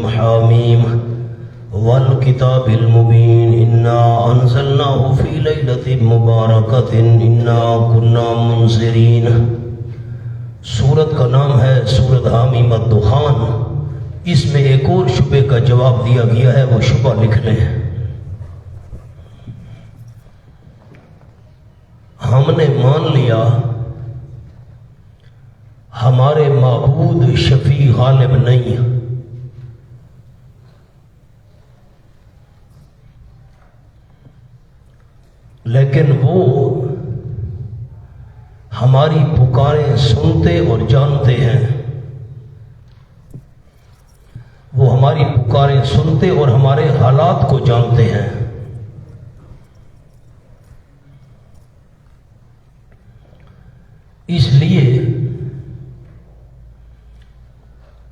حامیم والکتاب المبین انا انزلناه فی لیلۃ مبارکۃ انا کنا منذرین۔ سورت کا نام ہے سورت حامیم الدخان۔ اس میں ایک اور شبے کا جواب دیا گیا ہے، وہ شبہ لکھ لیں۔ ہم نے مان لیا ہمارے معبود شفیع غالب نہیں، لیکن وہ ہماری پکاریں سنتے اور جانتے ہیں۔ وہ ہماری پکاریں سنتے اور ہمارے حالات کو جانتے ہیں۔ اس لیے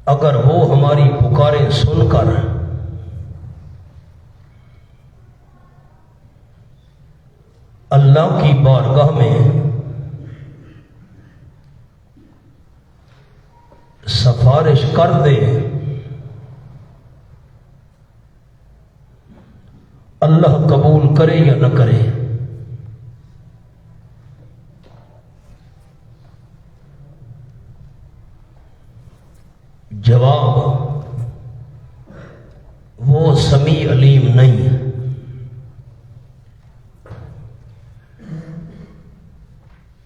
اگر وہ ہماری پکاریں سن کر اللہ کی بارگاہ میں سفارش کر دے، اللہ قبول کرے یا نہ کرے، جواب وہ سمیع علیم نہیں۔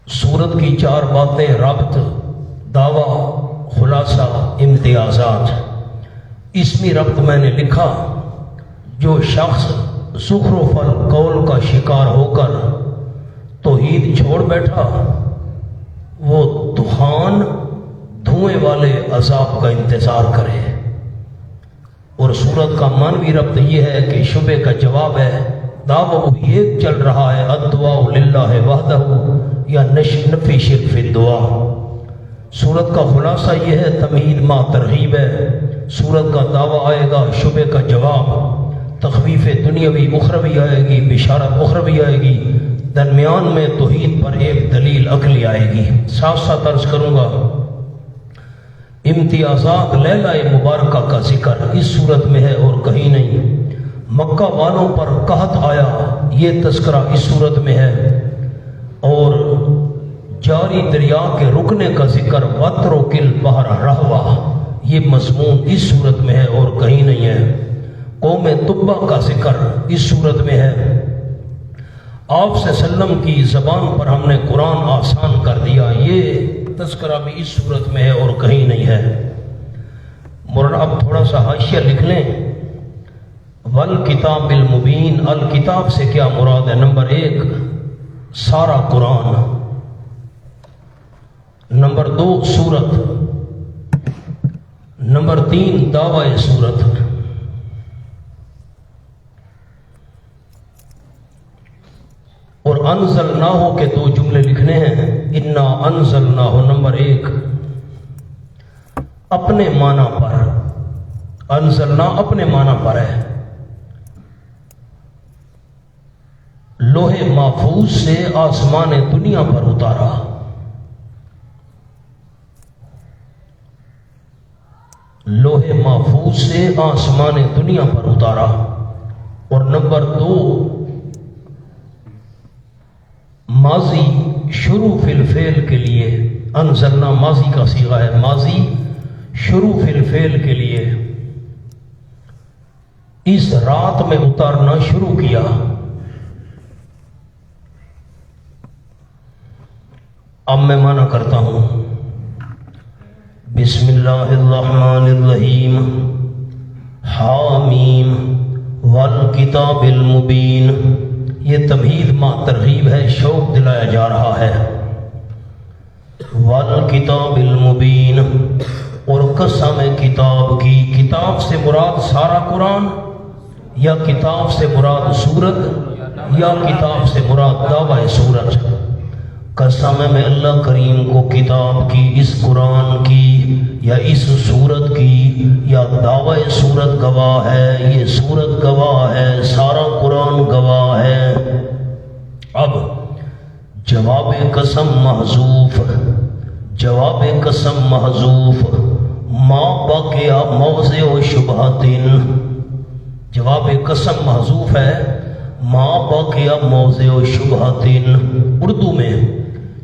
سورت کی 4 باتیں، ربط، دعویٰ، خلاصہ، امتیازات۔ اسمی ربط میں نے لکھا، جو شخص زخرف القول کا شکار ہو کر توحید چھوڑ بیٹھا، وہ دخان، دھوئیں والے عذاب کا انتظار کرے۔ اور سورت کا معنوی ربط یہ ہے کہ شبے کا جواب ہے، دعویٰ وہی ایک چل رہا ہے، الدعاء للہ وحدہ یا نفی شرک فی الدعاء۔ سورت کا خلاصہ یہ ہے، تمہید ما ترغیب ہے۔ سورت کا دعویٰ آئے گا، شبے کا جواب، تخویف دنیاوی اخروی آئے گی، بشارت اخروی آئے گی، درمیان میں توحید پر ایک دلیل عقلی آئے گی۔ ساتھ ساتھ عرض کروں گا، امتیازات لیلہ مبارکہ کا ذکر اس صورت میں ہے اور کہیں نہیں۔ مکہ والوں پر قحط آیا، یہ تذکرہ اس صورت میں ہے، اور جاری دریا کے رکنے کا ذکر، وَاتْرُكِ الْبَحْرَ رَهْوًا، یہ مضمون اس صورت میں ہے اور کہیں نہیں ہے۔ قوم تبع کا ذکر اس صورت میں ہے۔ آپ صلی اللہ علیہ وسلم کی زبان پر ہم نے قرآن آسان کر دیا، یہ تذکرہ بھی اس صورت میں ہے اور کہیں نہیں ہے۔ مولانا اب تھوڑا سا حاشیہ لکھ لیں، والکتاب المبین، الکتاب سے کیا مراد ہے؟ نمبر 1 سارا قرآن، نمبر 2 سورت، نمبر 3 دعوی سورت۔ اور انزلناہ کے 2 جملے لکھنے ہیں، انا انزلناہ، نمبر 1 اپنے معنی پر، انزلنا اپنے معنی پر ہے، لوح محفوظ سے آسمان دنیا پر اتارا۔ لوح محفوظ سے آسمان دنیا پر اتارا۔ اور نمبر 2 ماضی شروع فی الفعل کے لیے، انزلنا ماضی کا صیغہ ہے، ماضی شروع فی الفعل کے لیے اس رات میں اتارنا شروع کیا۔ اب میں معنی کرتا ہوں، بسم اللہ الرحمن الرحیم، حامیم والکتاب المبین۔ یہ تمہید ما ترغیب ہے، شوق دلایا جا رہا ہے۔ والکتاب المبین، اور قسم کتاب کی، کتاب سے مراد سارا قرآن، یا کتاب سے مراد سورت، یا کتاب سے مراد دعوی سورت۔ قسم میں اللہ کریم کو کتاب کی، اس قرآن کی یا اس سورت کی یا دعوی سورت گواہ ہے، یہ سورت گواہ ہے، سارا قرآن گواہ ہے۔ اب جواب قسم محذوف، جواب قسم محذوف، ما بقي موضع شبہۃ، جواب قسم محذوف ہے، ما بقي موضع شبہۃ، اردو میں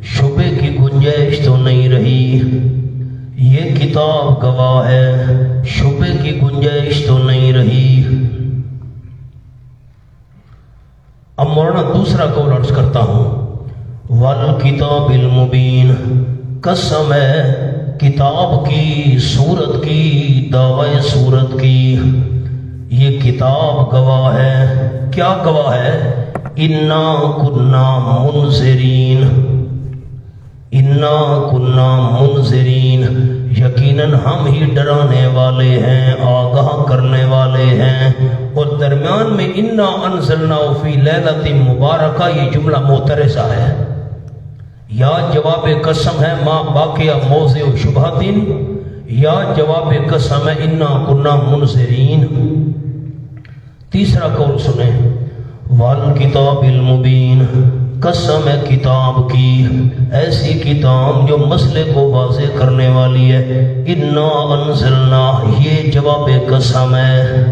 شبے کی گنجائش تو نہیں رہی، یہ کتاب گواہ ہے شبے کی گنجائش تو نہیں رہی۔ اب مولانا دوسرا قول عرض کرتا ہوں، والکتاب المبین، قسم ہے کتاب کی، سورت کی، دعوی سورت کی، یہ کتاب گواہ ہے۔ کیا گواہ ہے؟ انا کنا منذرین، انا کنا منذرین، یقیناً ہم ہی ڈرانے والے ہیں، آگاہ کرنے والے ہیں۔ اور درمیان میں انا انزلناہ فی لیلۃ مبارکہ، یہ جملہ معترضہ ہے، یا جواب قسم ہے ما باقیہ موضع شبہۃ، یا جواب قسم ہے انا کنا منذرین۔ تیسرا قول سنیں، والکتاب المبین، قسم ہے کتاب کی، ایسی کتاب جو مسئلے کو واضح کرنے والی ہے۔ انا انزلنا، یہ جواب قسم ہے،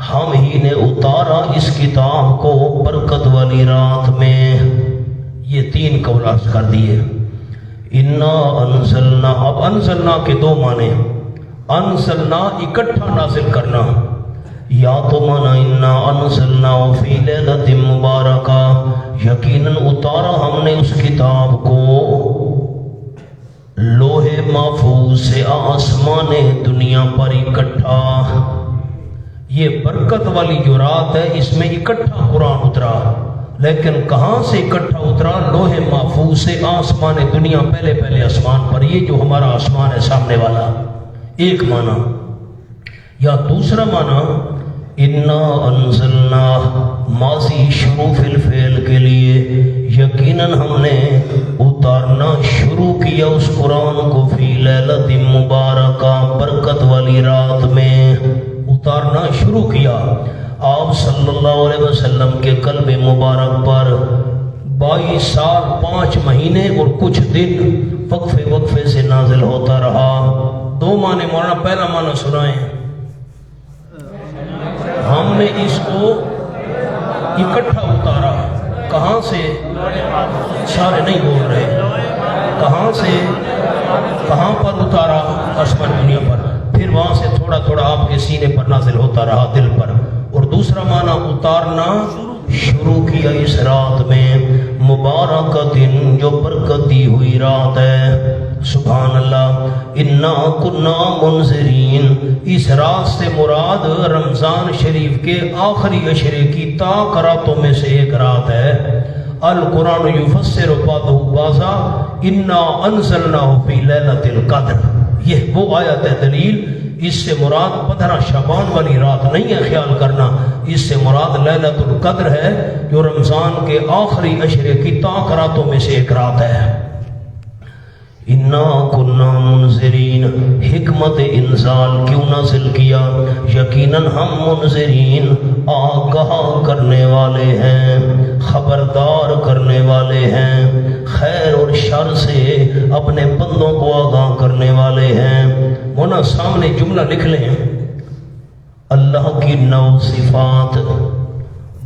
ہم ہی نے اتارا اس کتاب کو برکت والی رات میں۔ یہ تین قول عرض کر دیے۔ انا انزلنا، اب انزلنا کے دو معنی، انزلنا اکٹھا نازل کرنا، یا تو معنی انا انزلنا فی لیلۃ مبارکہ، یقیناً اتارا ہم نے اس کتاب کو لوح محفوظ سے آسمان دنیا پر اکٹھا۔ یہ برکت والی جو رات ہے اس میں اکٹھا قرآن اترا، لیکن کہاں سے اکٹھا اترا؟ لوح محفوظ سے آسمان دنیا، پہلے آسمان پر، یہ جو ہمارا آسمان ہے سامنے والا، ایک معنی۔ یا دوسرا معنی انا انزلنا، ماضی شروع فی الفعل کے لیے، یقیناً ہم نے اتارنا شروع کیا اس قرآن کو فی لیلۃ مبارکہ، برکت والی رات میں اتارنا شروع کیا۔ آپ صلی اللہ علیہ وسلم کے قلب مبارک پر 22 سال 5 مہینے اور کچھ دن وقفے سے نازل ہوتا رہا۔ دو معنی مولانا، پہلا معنی سنائیں، ہم نے اس کو اکٹھا اتارا، کہاں سے؟ سارے نہیں بول رہے، کہاں سے؟ کہاں پر اتارا؟ آسمان دنیا پر، پھر وہاں سے تھوڑا تھوڑا آپ کے سینے پر نازل ہوتا رہا، دل پر۔ اور دوسرا معنی اتارنا شروع کیا اس رات میں، مبارکۃ، جو برکت دی ہوئی رات ہے۔ سبحان اللہ۔ انا کنا منذرین، اس رات سے مراد رمضان شریف کے آخری عشرے کی طاق راتوں میں سے ایک رات ہے۔ القرآن یفسر بعضہ بعضا، انا انزلناہ فی لیلۃ القدر، یہ وہ آیت ہے دلیل، اس سے مراد 15 شعبان والی رات نہیں ہے، خیال کرنا، اس سے مراد لیلۃ القدر ہے، جو رمضان کے آخری عشرے کی طاق راتوں میں سے ایک رات ہے۔ انا کنا منذرین، حکمت انزال کیوں نازل کیا؟ یقیناً ہم منذرین، آگاہ کرنے والے ہیں، خبردار کرنے والے ہیں، خیر اور شر سے اپنے بندوں کو آگاہ کرنے والے ہیں۔ مونا سامنے جملہ لکھ لیں، اللہ کی 9 صفات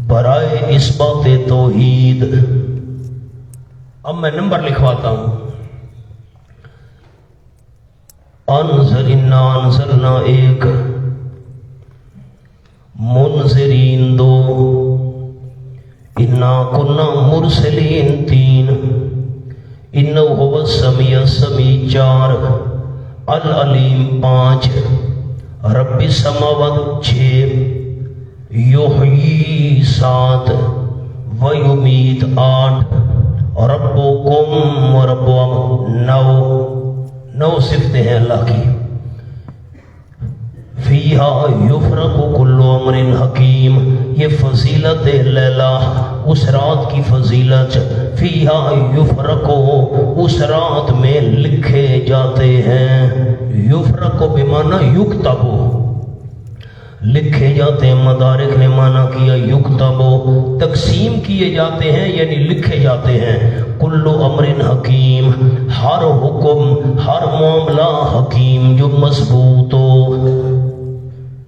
برائے اثبات توحید۔ اب میں نمبر لکھواتا ہوں، انا انزلنا 1، منذرین 2، انا کنا مرسلین 3، انہ هو السمیع السمیع 4، العلیم 5، رب السماوات 6، یحیی 7، ویمیت 8، ربکم وربکم 9 صفتیں ہیں اللہ کی۔ فیہا یفرق کل امر حکیم، یہ فضیلت لیلہ، اس رات کی فضیلت۔ فیہا یفرق، اس رات میں لکھے جاتے ہیں، یفرق بمعنی یکتب، لکھے جاتے ہیں. مدارک نے معنی کیا یکتبو تقسیم کیے جاتے ہیں یعنی لکھے جاتے ہیں. کل امر حکیم ہر حکم ہر معاملہ حکیم جو مضبوط ہو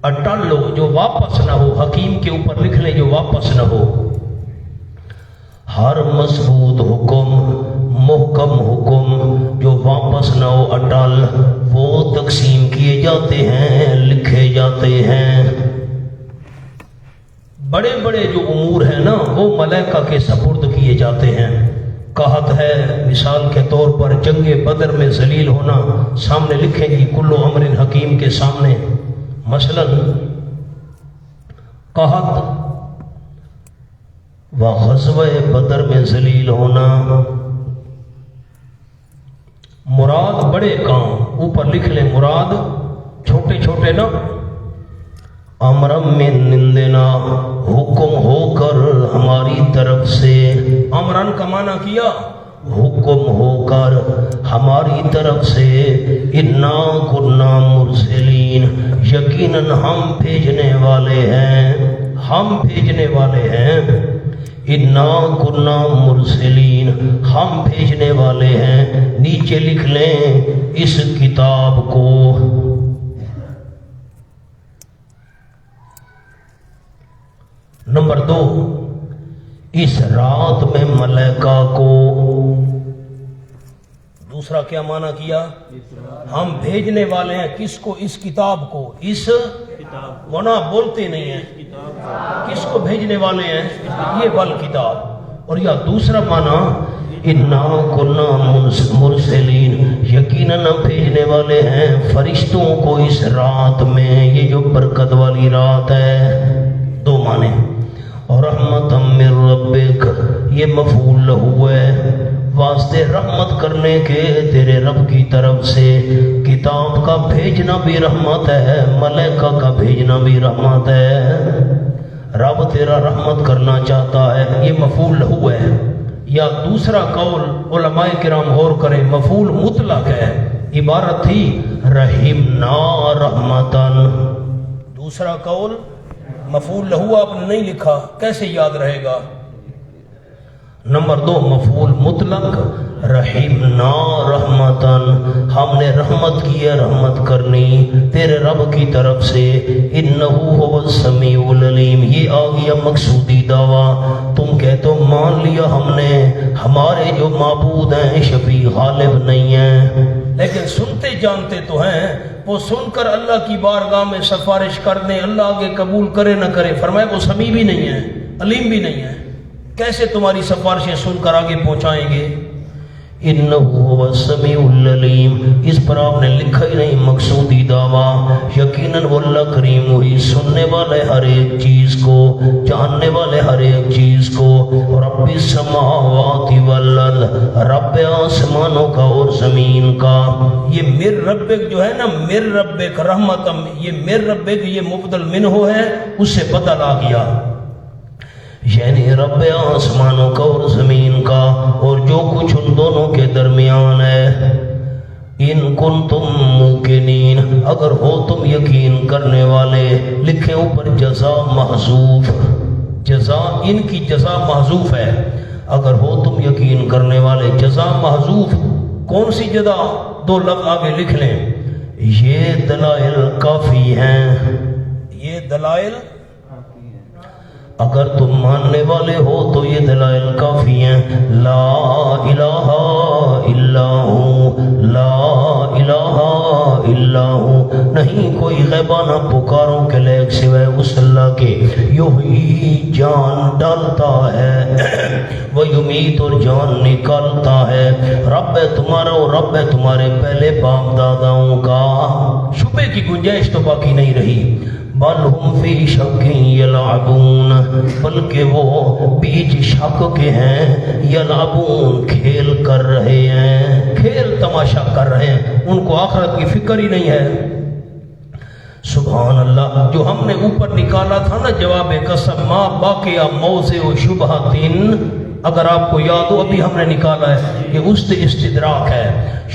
اٹل ہو جو واپس نہ ہو. حکیم کے اوپر لکھ لیں جو واپس نہ ہو. ہر مضبوط حکم محکم حکم جو واپس نہ ہو اٹل وہ تقسیم کیے جاتے ہیں لکھے جاتے ہیں. بڑے بڑے جو امور ہیں نا وہ ملائکہ کے سپرد کیے جاتے ہیں. کہت ہے مثال کے طور پر جنگ بدر میں ذلیل ہونا سامنے لکھیں گی کل امر حکیم کے سامنے. مثلا کہت و غزوہ بدر میں ذلیل ہونا مراد بڑے کام اوپر لکھ لیں مراد چھوٹے چھوٹے نا. امرم میں نندنا حکم ہو کر ہماری طرف سے. امرن کا معنی کیا حکم ہو کر ہماری طرف سے. انا کنا مرسلین یقیناً ہم بھیجنے والے ہیں ہم بھیجنے والے ہیں. انا کنا مرسلین ہم بھیجنے والے ہیں. نیچے لکھ لیں اس کتاب کو. نمبر 2 اس رات میں ملائکہ کو. دوسرا کیا معنی کیا ہم بھیجنے والے ہیں کس کو اس کتاب کو. اس ونا بولتے نہیں ہیں کس کو بھیجنے والے ہیں یہ بل کتاب. اور یا دوسرا معنی انا کنا مرسلین یقیناً ہم بھیجنے والے ہیں فرشتوں کو اس رات میں یہ جو برکت والی رات ہے. 2 معنی. اور رحمت من ربک یہ مفعول لہو ہے واسطے رحمت کرنے کے تیرے رب کی طرف سے. کتاب کا بھیجنا بھی رحمت ہے ملائکہ کا بھیجنا بھی رحمت ہے. رب تیرا رحمت کرنا چاہتا ہے یہ مفعول لہو ہے. یا دوسرا قول علماء کرام غور کریں مفعول مطلق ہے. عبارت تھی رحمنا رحمتن. دوسرا قول مفعول لہو آپ نے نہیں لکھا کیسے یاد رہے گا. نمبر 2 مفعول مطلق رحمنا رحمتن ہم نے رحمت کی ہے رحمت کرنی تیرے رب کی طرف سے. انہو هو السمیع العلیم یہ آ گیا مقصودی دعویٰ. تم کہتے ہو مان لیا ہم نے ہمارے جو معبود ہیں شفیع غالب نہیں ہیں لیکن سنتے جانتے تو ہیں. وہ سن کر اللہ کی بارگاہ میں سفارش کر دیں اللہ آگے قبول کرے نہ کرے. فرمائے وہ سمیع بھی نہیں ہے علیم بھی نہیں ہے کیسے تمہاری سفارشیں سن کر آگے پہنچائیں گے. انہو هو السمیع العلیم اس پر آپ نے لکھا ہی نہیں مقصودی دعویٰ. یقیناً وہ اللہ کریم وہی سننے والے ہر ایک چیز کو جاننے والے ہر ایک چیز کو. رب السماوات والارض رب آسمانوں کا اور زمین کا. یہ مر ربک جو ہے نا مر ربک رحمتم یہ مر ربک یہ مبدل منہو ہے اس سے بدل آ گیا یعنی رب آسمانوں کا اور زمین کا اور جو کچھ ان دونوں کے درمیان ہے. ان کنتم موقنین اگر ہو تم یقین کرنے والے. لکھیں اوپر جزا محذوف جزا ان کی جزا محذوف ہے. اگر ہو تم یقین کرنے والے جزا محذوف. کون سی جزا 2 لفظ آگے لکھ لیں. یہ دلائل کافی ہیں یہ دلائل اگر تم ماننے والے ہو تو یہ دلائل کافی ہیں. لا الہ الا ہوں لا الہ الا ہوں نہیں کوئی غیبانہ پکاروں کے لائق سوائے اس اللہ کے. یحیی جان ڈالتا ہے وہ یمیت اور جان نکالتا ہے. رب ہے تمہارا اور رب ہے تمہارے پہلے باپ داداؤں کا. شبے کی گنجائش تو باقی نہیں رہی. بل ہم فی شک یلعبون بلکہ وہ بیچ شک کے ہیں. یلعبون کھیل کر رہے ہیں کھیل تماشا کر رہے ہیں ان کو آخرت کی فکر ہی نہیں ہے. سبحان اللہ. جو ہم نے اوپر نکالا تھا نا جواب قسم ما باقیہ موضع و شبہتن اگر آپ کو یاد ہو ابھی ہم نے نکالا ہے کہ استدراک ہے،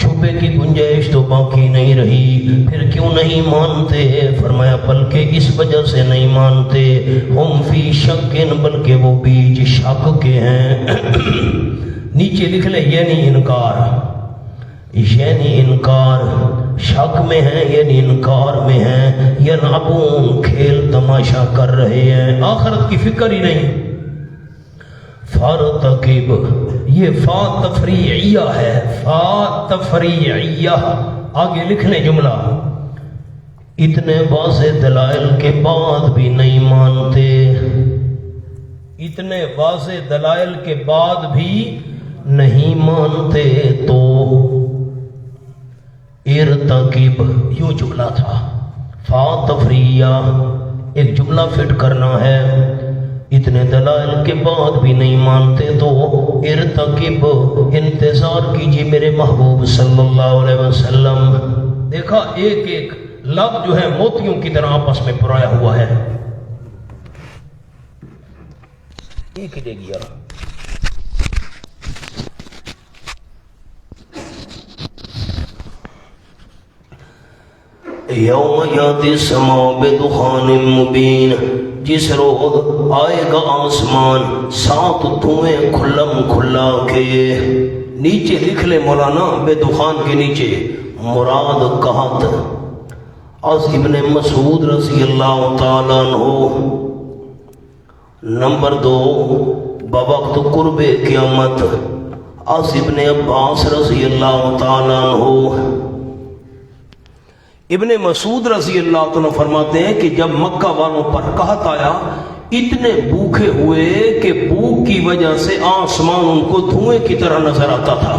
شبے کی گنجائش تو باقی نہیں رہی، پھر کیوں نہیں مانتے؟ فرمایا بلکہ اس وجہ سے نہیں مانتے، ہم فی شکن، بلکہ وہ بیج شک کے ہیں۔ نیچے لکھ لے یعنی انکار، یعنی انکار، شک میں ہیں یعنی انکار میں ہیں، یلعبون، کھیل تماشا کر رہے ہیں، آخرت کی فکر ہی نہیں۔ فارتقب، یہ فا تفریعیہ ہے، فا تفریعیہ، آگے لکھنے جملہ، اتنے واضح دلائل کے بعد بھی نہیں مانتے، اتنے واضح دلائل کے بعد بھی نہیں مانتے تو ارتقب، یوں جملہ تھا، فا تفریعیہ، ایک جملہ فٹ کرنا ہے، اتنے دلائل کے بعد بھی نہیں مانتے تو ارتقب، انتظار کیجیے میرے محبوب صلی اللہ علیہ وسلم۔ دیکھا ایک ایک لفظ جو ہے موتیوں کی طرح آپس میں پرایا ہوا ہے، ایک ہی دے گی یار۔ یوم یاتی السماء بدخان مبین، جس روز آئے گا آسمان سات دھوئیں کھلم کھلا کے، نیچے لکھ لے مولانا بے دخان کے نیچے مراد قحط۔ از ابن مسعود رضی اللہ تعالیٰ عنہ۔ نمبر 2، بوقت قرب قیامت، از ابن عباس رضی اللہ تعالیٰ عنہ۔ ابن مسعود رضی اللہ عنہ فرماتے ہیں کہ جب مکہ والوں پر قحط آیا، اتنے بھوکے ہوئے کہ بھوک کی وجہ سے آسمان ان کو دھوئیں کی طرح نظر آتا تھا،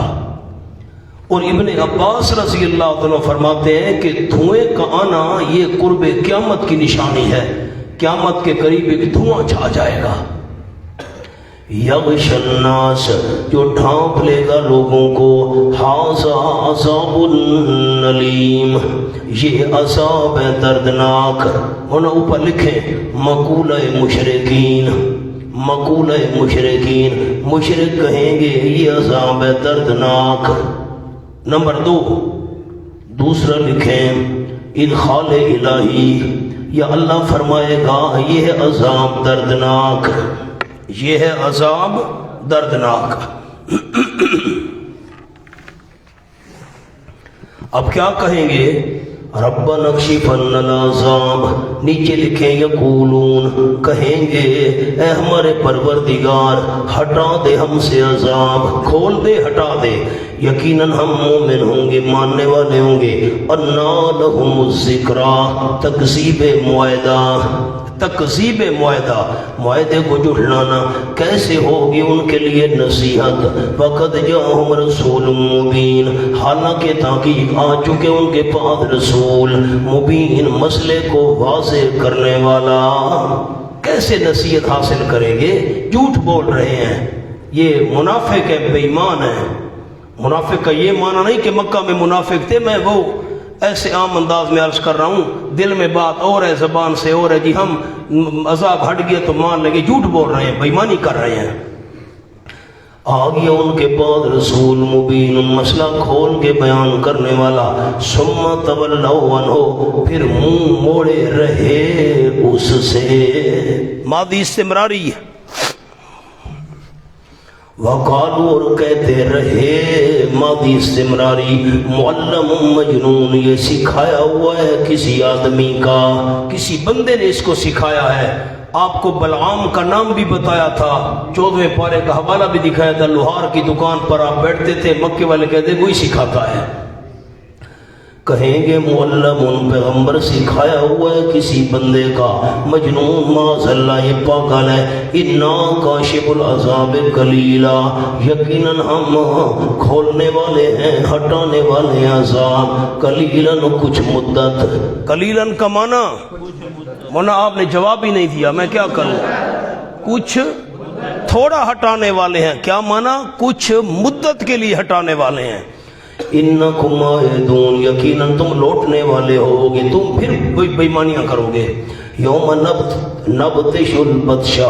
اور ابن عباس رضی اللہ عنہ فرماتے ہیں کہ دھوئیں کا آنا یہ قرب قیامت کی نشانی ہے، قیامت کے قریب ایک دھواں چھا جائے گا۔ یغش الناس، جو ڈھانپ لے گا لوگوں کو، ھذا عذاب علیم، یہ عذاب ہے دردناک۔ انہوں اوپر لکھیں مقولہ مشرکین، مقولہ مشرکین، مشرک کہیں گے یہ عذاب ہے دردناک۔ نمبر 2، دوسرا لکھیں ادخال الہی، یا اللہ فرمائے گا یہ ہے عذاب دردناک، یہ ہے عذاب دردناک۔ اب کیا کہیں گے؟ ربنا اکشف عنا العذاب، نیچے لکھیں یقولون، کہیں گے اے ہمارے پروردگار ہٹا دے ہم سے عذاب، کھول دے، ہٹا دے، یقیناً ہم مومن ہوں گے، ماننے والے ہوں گے۔ انا لہم الذکریٰ، تکذیب معاہدہ، تکذیب معاہدہ، معاہدے کو جھٹلانا، کیسے ہوگی ان کے لیے نصیحت؟ وقد جاءہم رسول مبین، حالانکہ تحقیق آ چکے ان کے پاس رسول مبین، مسئلے کو واضح کرنے والا۔ کیسے نصیحت حاصل کریں گے؟ جھوٹ بول رہے ہیں، یہ منافق ہے، بے ایمان ہے۔ منافق کا یہ معنی نہیں کہ مکہ میں منافق تھے، میں وہ ایسے عام انداز میں عرض کر رہا ہوں، دل میں بات اور ہے، زبان سے اور ہے، جی ہم عذاب ہٹ گیا تو مان لیں گے، جھوٹ بول رہے ہیں، بے ایمانی کر رہے ہیں۔ آ گیا ان کے بعد رسول مبین، مسئلہ کھول کے بیان کرنے والا، ثم تولوا عنہ، پھر منہ موڑے رہے اس سے، ماضی استمراری ہے۔ وقالوا، اور کہتے رہے، ماضی استمراری، معلم مجنون، یہ سکھایا ہوا ہے کسی آدمی کا، کسی بندے نے اس کو سکھایا ہے۔ آپ کو بلعام کا نام بھی بتایا تھا، 14ویں پارے کا حوالہ بھی دکھایا تھا، لوہار کی دکان پر آپ بیٹھتے تھے، مکے والے کہتے وہی سکھاتا ہے۔ کہیں گے معلم، ان پیغمبر سکھایا ہوا ہے کسی بندے کا، مجنون، معاذ اللہ یہ پاگل ہے۔ انا کاشف العذاب قلیلا، یقیناً ہم کھولنے والے ہیں، ہٹانے والے ہیں عذاب، قلیلاً کچھ مدت۔ قلیلاً کا معنی مولانا آپ نے جواب ہی نہیں دیا، میں کیا کروں؟ کچھ تھوڑا ہٹانے والے ہیں، کیا معنی؟ کچھ مدت کے لیے ہٹانے والے ہیں۔ انکم عائدون، یقیناً تم لوٹنے والے ہوگے، تم پھر بے ایمانیاں کرو گے۔ یوم نبطش البطشا،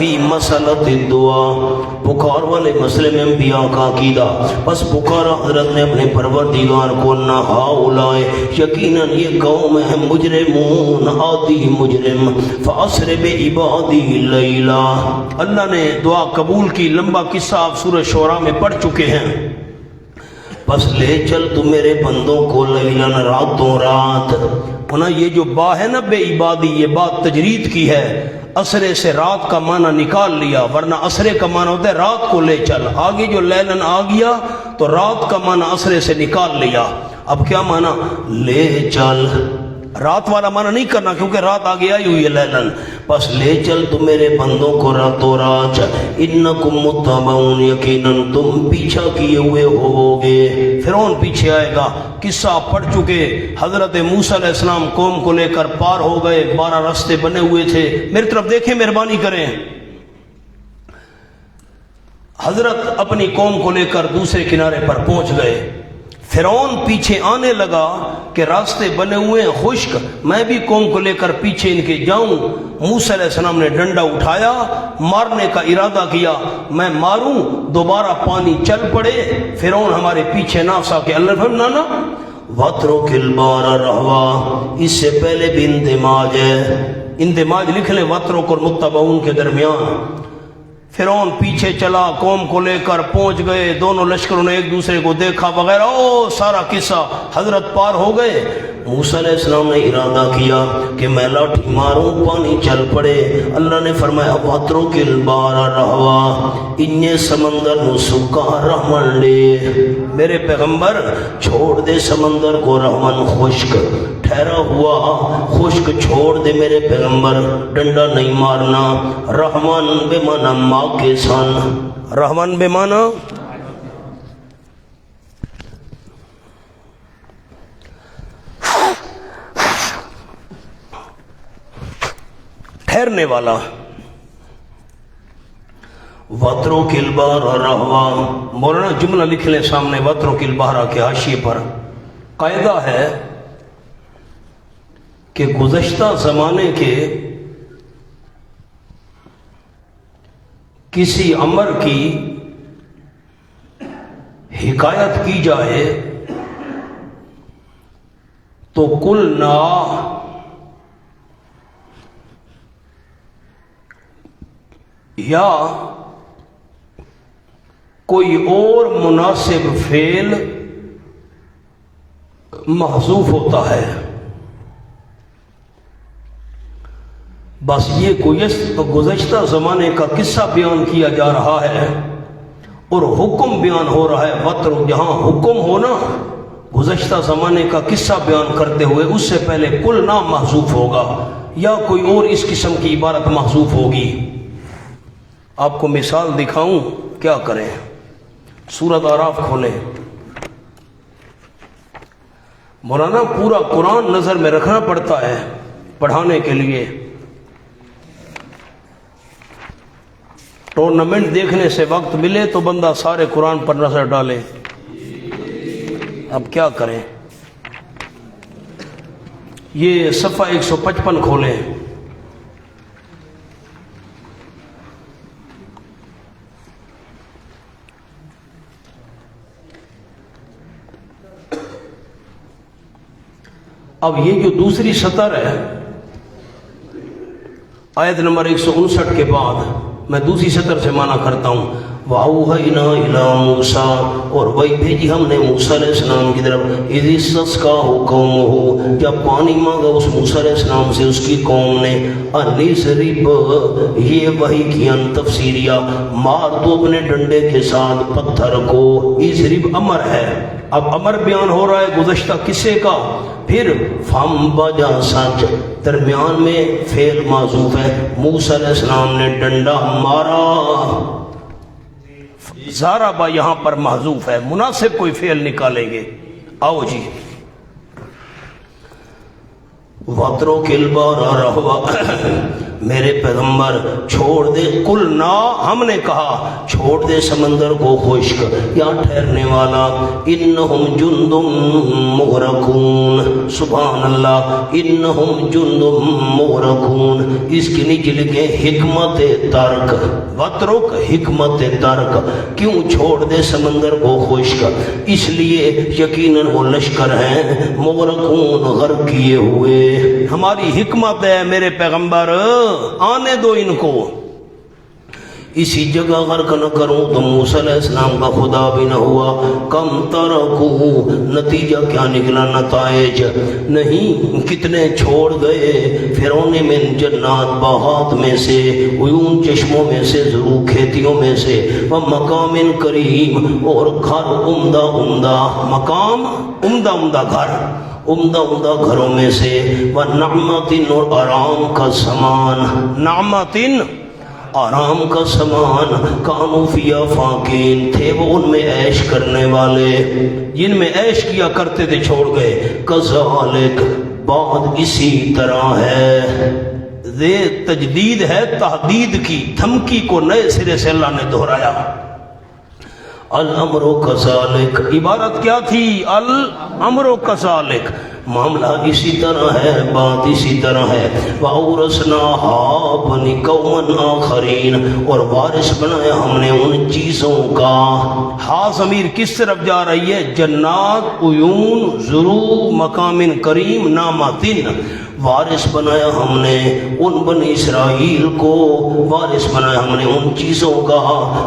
فی مسلۃ الدعا، پکار والے مسئلے میں انبیاء کا عقیدہ. بس پکارا حضرت نے اپنے پروردگار کو، نہ ہاؤلائے، یقیناً یہ قوم ہے مجرمون، عادی مجرم. فاسر بعبادی لیلا. اللہ نے دعا قبول کی. لمبا قصہ آپ سورہ شعراء میں پڑھ چکے ہیں. بس لے چل تو میرے بندوں کو لیلن، راتوں رات. یہ جو با ہے نا بے عبادی، یہ بات تجرید کی ہے. اسرے سے رات کا معنی نکال لیا، ورنہ اسرے کا معنی ہوتا ہے رات کو لے چل. آگے جو لیلن آ گیا تو رات کا معنی اسرے سے نکال لیا. اب کیا معنی؟ لے چل. رات والا معنی نہیں کرنا کیونکہ رات آگے آئی ہوئی ہے لیلن. بس لے چل تو میرے بندوں کو راتوں رات. انکم متبعون، یقیناً تم پیچھا کیے ہوئے ہوگے. فرعون پیچھے آئے گا. قصہ آپ پڑھ چکے. حضرت موسیٰ علیہ السلام قوم کو لے کر پار ہو گئے. 12 راستے بنے ہوئے تھے. میری طرف دیکھیں، مہربانی کریں. حضرت اپنی قوم کو لے کر دوسرے کنارے پر پہنچ گئے. فرعون پیچھے آنے لگا کہ راستے بنے ہوئے ہیں خشک، میں بھی قوم کو لے کر پیچھے ان کے جاؤں. موسیٰ علیہ السلام نے ڈنڈا اٹھایا، مارنے کا ارادہ کیا. میں ماروں، دوبارہ پانی چل پڑے، فرعون ہمارے پیچھے نہ سکے. اللہ نے فرمایا نا وَاتْرُكِ الْبَحْرَ رَهْوًا. اس سے پہلے بھی اندماج ہے. اندماج لکھ لیں وَاتْرُكِ اور متبعون کے درمیان. فرعون پیچھے چلا، قوم کو لے کر پہنچ گئے. دونوں لشکروں نے ایک دوسرے کو دیکھا وغیرہ، سارا قصہ. حضرت پار ہو گئے. موسیٰ علیہ السلام نے ارادہ کیا کہ میں لاٹھی ماروں، پانی چل پڑے. اللہ نے فرمایا وَاتْرُكِ الْبَحْرَ رَهْوًا. انہیں سمندر نو سکا رحمن لے. میرے پیغمبر چھوڑ دے سمندر کو رحمن، خشک ٹھہرا ہوا خشک چھوڑ دے میرے پیغمبر. ڈنڈا نہیں مارنا. رحمن بے معنی ماں کے سن. رحمن بے معنی ٹھہرنے والا. وَاتْرُكِ الْبَحْرَ رَهْوًا. مولانا جملہ لکھ لیں سامنے وَاتْرُكِ الْبَحْرَ کے حاشیے پر. قاعدہ ہے کہ گزشتہ زمانے کے کسی امر کی حکایت کی جائے تو قلنا یا کوئی اور مناسب فعل محذوف ہوتا ہے. بس یہ گزشتہ زمانے کا قصہ بیان کیا جا رہا ہے اور حکم بیان ہو رہا ہے. وطر جہاں حکم ہو نا، گزشتہ زمانے کا قصہ بیان کرتے ہوئے اس سے پہلے کل نام محذوف ہوگا یا کوئی اور اس قسم کی عبارت محذوف ہوگی. آپ کو مثال دکھاؤں، کیا کریں؟ سورۃ اعراف کھولیں. مولانا پورا قرآن نظر میں رکھنا پڑتا ہے پڑھانے کے لیے. ٹورنامنٹ دیکھنے سے وقت ملے تو بندہ سارے قرآن پر نظر ڈالے. اب کیا کریں؟ یہ صفحہ 155 کھولیں. اب یہ جو دوسری سطر ہے آیت نمبر 159 کے بعد، میں دوسری سطر سے معنی کرتا ہوں. وَأَوْحَيْنَا إِلَىٰ مُوسَىٰ. اور وہی بھیجی ہم نے موسیٰ علیہ السلام کی طرف. اِذِ اسْتَسْقَاهُ قَوْمُهُ. جب پانی مانگا اس موسیٰ علیہ السلام سے اس کی قوم نے. أَنِ اضْرِبْ. یہ وحی کیان تفسیریہ، مار تو اپنے ڈنڈے کے ساتھ پتھر کو. اضرب امر ہے. اب امر بیان ہو رہا ہے گزشتہ قصے کا. پھر فم بجا سچ، درمیان میں فعل معذوف ہے. موسیٰ علیہ السلام نے ڈنڈا مارا. ضربہ یہاں پر محذوف ہے، مناسب کوئی فعل نکالیں گے. آؤ جی. وَاتْرُكِ الْبَحْرَ رَهْوًا میرے پیغمبر چھوڑ دے، قل نا ہم نے کہا چھوڑ دے سمندر کو خشک یا ٹھہرنے والا، انہم جند مغرقون، سبحان اللہ، انہم جند مغرقون، اس کی نیچے لکھے حکمت ترک، وَاتْرُک حکمت ترک، کیوں چھوڑ دے سمندر کو خشک؟ اس لیے یقیناً وہ لشکر ہیں مغرقون، غرق کیے ہوئے۔ ہماری حکمت ہے میرے پیغمبر، آنے دو ان کو، اسی جگہ غرق نہ کروں تو موسیٰ علیہ السلام کا خدا بھی نہ ہوا۔ کم ترکو، نتیجہ کیا نکلا، نتائج نہیں، کتنے چھوڑ گئے فرعون من جنات، باغات میں سے، عیون چشموں میں سے، ضرور کھیتیوں میں سے، ومقام کریم، اور گھر عمدہ عمدہ، مقام عمدہ عمدہ گھر، عمدہ عمدہ گھروں میں سے، وَنَعْمَةٍ، اور آرام کا سامان، نعمتن آرام کا سامان، کانوا فیہا فاکہین، تھے وہ ان میں عیش کرنے والے، جن میں عیش کیا کرتے تھے چھوڑ گئے۔ کذالک، بات اسی طرح ہے، یہ تجدید ہے تحدید کی، دھمکی کو نئے سرے سے اللہ نے دہرایا۔ الامر کذالک، عبارت کیا تھی؟ الامر کذالک، معاملہ اسی طرح ہے، بات اسی طرح ہے۔ وَأَوْرَثْنَاهَا بَنِي قَوْمًا آخَرِينَ، اور وارث بنایا ہم نے ان چیزوں کا، ہا ضمیر کس طرف جا رہی ہے؟ جنات، عیون، زروع، مقام کریم، نعمتن، وارث بنایا ہم نے ان بنی اسرائیل کو، وارث بنایا ہم نے ان چیزوں کا،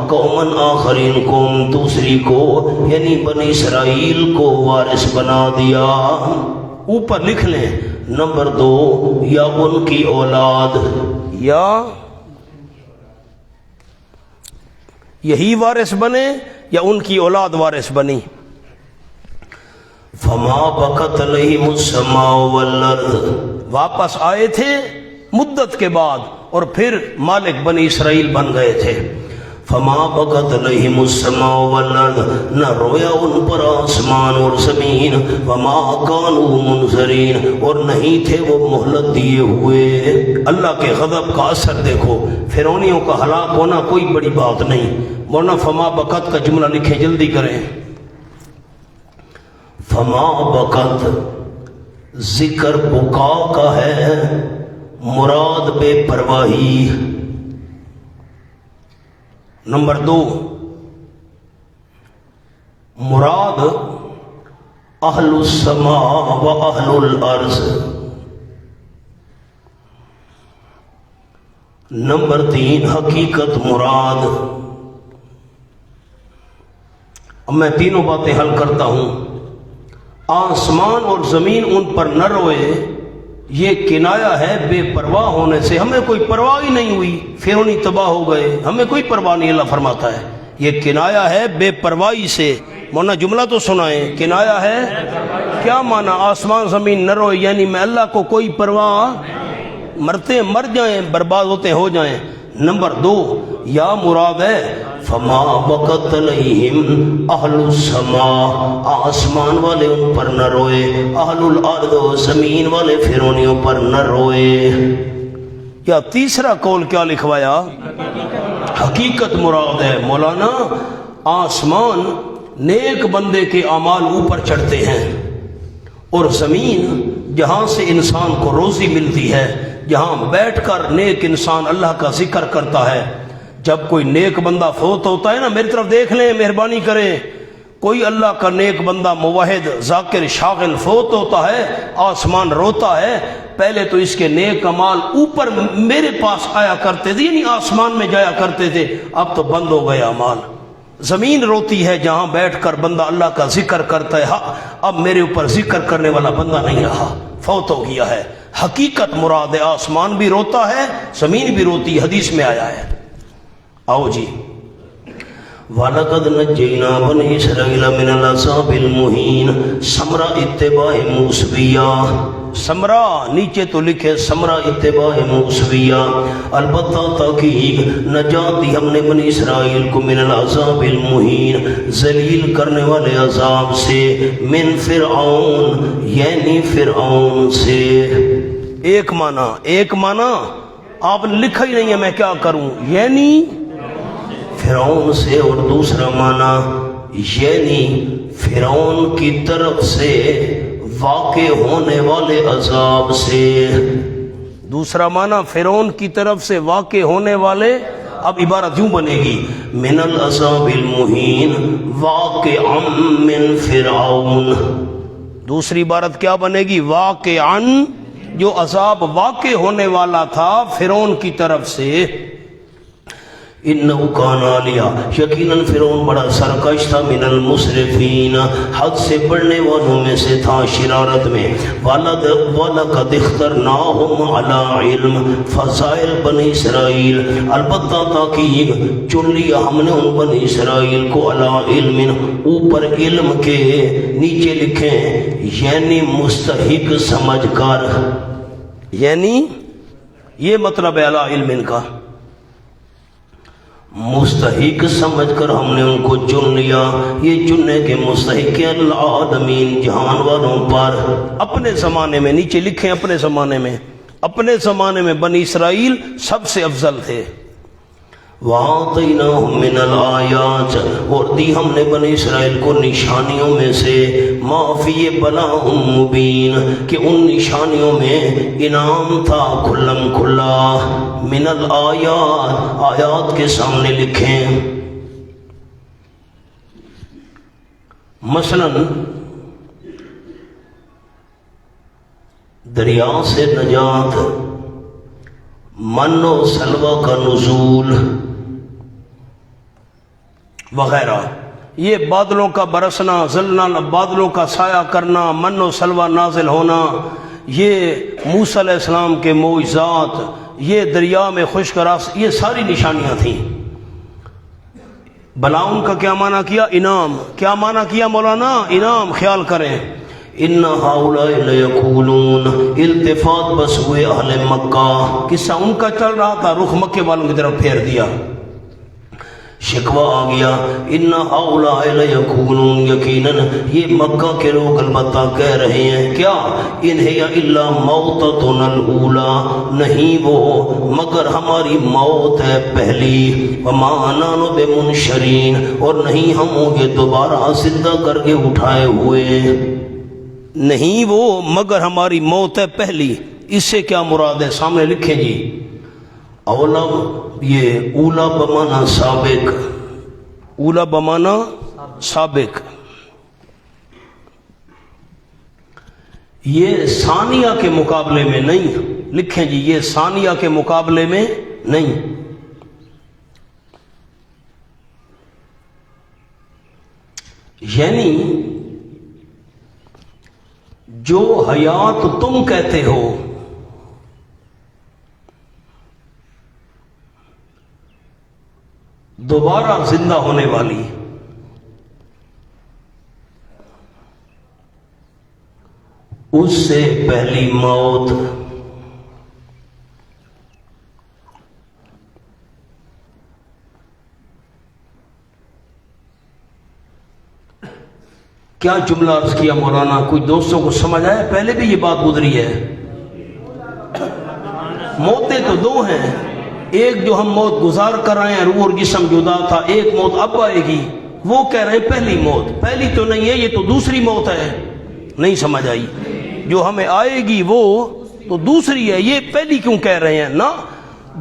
قومن آخرین، قوم دوسری کو، یعنی بنی اسرائیل کو وارث بنا دیا۔ اوپر لکھ لیں نمبر 2، یا ان کی اولاد، یا یہی وارث بنے یا ان کی اولاد وارث بنی۔ فما بقت علیہم السماء والارض، واپس آئے تھے مدت کے بعد اور پھر مالک بنی اسرائیل بن گئے تھے۔ فما بقت علیہم السماء والارض، نہ رویا ان پر آسمان اور زمین، وما کانوا منظرین، اور نہیں تھے وہ مہلت دیے ہوئے۔ اللہ کے غضب کا اثر دیکھو، فرعونیوں کا ہلاک ہونا کوئی بڑی بات نہیں، ورنہ فما بقت کا جملہ لکھیں، جلدی کریں۔ فما بقت ذکر بقا کا ہے، مراد بے پرواہی۔ نمبر 2، مراد اہل السماء و اہل الارض۔ نمبر 3، حقیقت مراد۔ اب میں تینوں باتیں حل کرتا ہوں۔ آسمان اور زمین ان پر نہ روئے، یہ کنایہ ہے بے پرواہ ہونے سے، ہمیں کوئی پرواہ ہی نہیں ہوئی، فرعونی تباہ ہو گئے، ہمیں کوئی پرواہ نہیں، اللہ فرماتا ہے یہ کنایہ ہے بے پرواہی سے۔ مولانا جملہ تو سنائیں، کنایہ ہے کیا معنی؟ آسمان زمین نہ روئے یعنی میں اللہ کو کوئی پرواہ، مرتے مر جائیں، برباد ہوتے ہو جائیں۔ نمبر 2، یا مراد ہے فما بقت علیہم اہل السماء، آسمان والے ان پر نہ روئے، اہل الارض، زمین والے فرعونیوں پر نہ روئے۔ یا تیسرا قول کیا لکھوایا؟ حقیقت مراد ہے۔ مولانا آسمان نیک بندے کے اعمال اوپر چڑھتے ہیں، اور زمین جہاں سے انسان کو روزی ملتی ہے، جہاں بیٹھ کر نیک انسان اللہ کا ذکر کرتا ہے۔ جب کوئی نیک بندہ فوت ہوتا ہے نا، میری طرف دیکھ لیں، مہربانی کریں، کوئی اللہ کا نیک بندہ موحد ذاکر شاغل فوت ہوتا ہے، آسمان روتا ہے، پہلے تو اس کے نیک اعمال اوپر میرے پاس آیا کرتے تھے، یعنی آسمان میں جایا کرتے تھے، اب تو بند ہو گئے اعمال۔ زمین روتی ہے جہاں بیٹھ کر بندہ اللہ کا ذکر کرتا ہے، ہاں اب میرے اوپر ذکر کرنے والا بندہ نہیں رہا، فوت ہو گیا ہے۔ حقیقت مراد ہے، آسمان بھی روتا ہے، زمین بھی روتی، حدیث میں آیا ہے۔ آؤ جی، وَلَقَدْ نَجَّيْنَا بَنِي إِسْرَائِيلَ مِنَ الْعَذَابِ الْمُهِينِ، ثمرہ اتباع موسویہ، ثمرہ نیچے تو لکھے ثمرہ اتباع موسویہ، البتہ تحقیق نجات دی ہم نے بنی اسرائیل کو من العذاب المہین، ذلیل کرنے والے عذاب سے، من فرعون یعنی فرعون سے۔ ایک معنی آپ نے لکھا ہی نہیں ہے، میں کیا کروں، یعنی فرعون سے، اور دوسرا معنی یعنی فرعون کی طرف سے واقع ہونے والے عذاب سے، دوسرا معنی فرعون کی طرف سے واقع ہونے والے، اب عبارت یوں بنے گی، من العذاب المہین واقعا من فرعون، دوسری عبارت کیا بنے گی، واقعا جو عذاب واقع ہونے والا تھا فرعون کی طرف سے، انہو کان عالیا، یقیناً فرعون بڑا سرکش تھا، من المسرفین حد سے بڑھنے والوں میں سے تھا شرارت میں، وَلَقَدِ اخْتَرْنَاهُمْ عَلَىٰ عِلْمٍ، فضائل بنی اسرائیل، البتہ تاکید چن لیا ہم نے ان بنی اسرائیل کو، عَلَىٰ عِلْمٍ اوپر علم کے، نیچے لکھیں یعنی مستحق سمجھ کر، یعنی یہ مطلب ہے عَلَىٰ عِلْمٍ کا، مستحق سمجھ کر ہم نے ان کو چن لیا، یہ چننے کے مستحق العالمین جہان والوں پر، اپنے زمانے میں، نیچے لکھیں اپنے زمانے میں بنی اسرائیل سب سے افضل تھے، وَآتَيْنَاهُم مِّنَ الْآيَاتِ، اور دی ہم نے بنی اسرائیل کو نشانیوں میں سے، مَا فِيهِ بَلَاءٌ مُبِينٌ کہ ان نشانیوں میں انعام تھا کھلم کھلا، من الآیات آیات کے سامنے لکھیں، مثلا دریا سے نجات، من و سلوہ کا نزول وغیرہ، یہ بادلوں کا برسنا، زلنا بادلوں کا سایہ کرنا، من و سلوہ نازل ہونا، یہ موسیٰ علیہ السلام کے معجزات، یہ دریا میں خشک راست، یہ ساری نشانیاں تھیں۔ بلاؤن کا کیا معنی کیا، انعام، کیا معنی کیا مولانا، انعام، خیال کریں، ان ہؤلاء لیقولون، التفات بس ہوئے اہل مکہ، قصہ ان کا چل رہا تھا، رخ مکے والوں کی طرف پھیر دیا، شکوہ آ گیا، ان ہؤلاء لیقولون، یقیناً یہ مکہ کے لوگ البتہ کہہ رہے ہیں، کیا، ان ہی الا موتتنا الاولی، نہیں وہ مگر ہماری موت ہے پہلی، وما نحن بمنشرین، اور نہیں ہم ہوں گے دوبارہ زندہ کر کے اٹھائے ہوئے، نہیں وہ مگر ہماری موت ہے پہلی، اس سے کیا مراد ہے، سامنے لکھیں جی، اولا، یہ اولا بمانا سابق، اولا بمانا سابق، یہ ثانیہ کے مقابلے میں نہیں، لکھیں جی یہ ثانیہ کے مقابلے میں نہیں، یعنی جو حیات تم کہتے ہو دوبارہ زندہ ہونے والی، اس سے پہلی موت، کیا جملہ عرض کیا مولانا، کوئی دوستوں کو سمجھ آیا، پہلے بھی یہ بات گزری ہے، موتیں تو دو ہیں، ایک جو ہم موت گزار کر رہے ہیں، روح اور جسم جدا تھا، ایک موت اب آئے گی، وہ کہہ رہے ہیں پہلی موت، پہلی تو نہیں ہے، یہ تو دوسری موت ہے، نہیں سمجھ آئی، جو ہمیں آئے گی وہ تو دوسری ہے، یہ پہلی کیوں کہہ رہے ہیں، نہ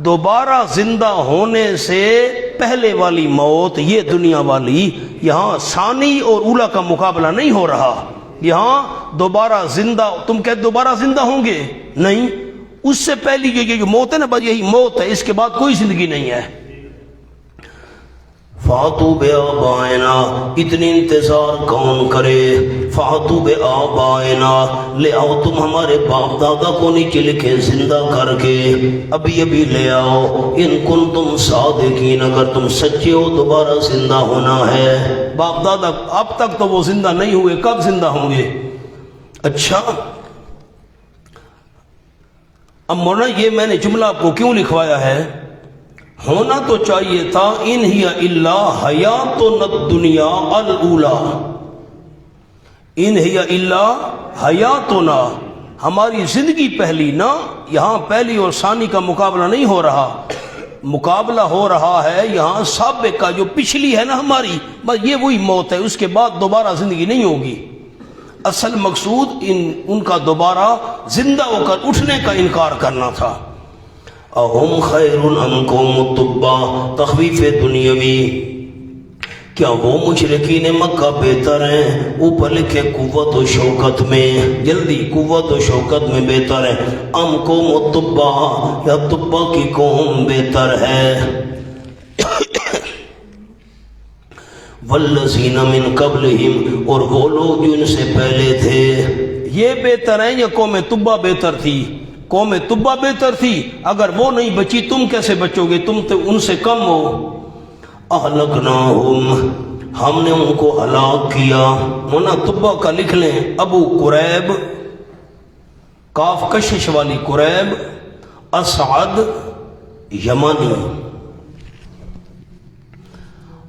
دوبارہ زندہ ہونے سے پہلے والی موت، یہ دنیا والی، یہاں ثانی اور اولا کا مقابلہ نہیں ہو رہا، یہاں دوبارہ زندہ، تم کہتے دوبارہ زندہ ہوں گے، نہیں، اس سے پہلی جو موت ہے نا، بس یہی موت ہے، اس کے بعد کوئی زندگی نہیں ہے۔ فاتو بے آبائنا، اتنی انتظار کون کرے، فاتو بے آبائنا، لے آؤ تم ہمارے باپ دادا کو نیچے لکھے زندہ کر کے، ابھی ابھی لے آؤ، ان کن تم صادقین، اگر تم سچے ہو دوبارہ زندہ ہونا ہے، باپ دادا اب تک تو وہ زندہ نہیں ہوئے، کب زندہ ہوں گے؟ اچھا اب مولانا یہ میں نے جملہ آپ کو کیوں لکھوایا ہے، ہونا تو چاہیے تھا ان ہی الا حیاتنا الدنیا الاولی، ان ہی الا حیاتنا، ہماری زندگی پہلی نہ، یہاں پہلی اور ثانی کا مقابلہ نہیں ہو رہا، مقابلہ ہو رہا ہے یہاں سابقہ جو پچھلی ہے نا ہماری، بس یہ وہی موت ہے، اس کے بعد دوبارہ زندگی نہیں ہوگی۔ اصل مقصود ان کا دوبارہ زندہ ہو کر اٹھنے کا انکار کرنا تھا۔ اہم خیر ام قوم تبع، تخویف دنیاوی، کیا وہ مشرکین مکہ بہتر ہیں؟ اوپر لکھے قوت و شوکت میں، جلدی قوت و شوکت میں بہتر ہے، ام قوم تبع، یا تبع کی قوم بہتر ہے؟ والذین من قبلہم، اور وہ لوگ جو ان سے پہلے تھے، یہ بہتر ہیں یا قوم تبع بہتر تھی؟ قوم تبع بہتر تھی، اگر وہ نہیں بچی تم کیسے بچو گے؟ تم تو ان سے کم ہو۔ اہلکناہم، ہم نے ان کو ہلاک کیا۔ مونا تبع کا لکھ لیں، ابو قریب، کاف کشش والی قریب، اسعد یمانی،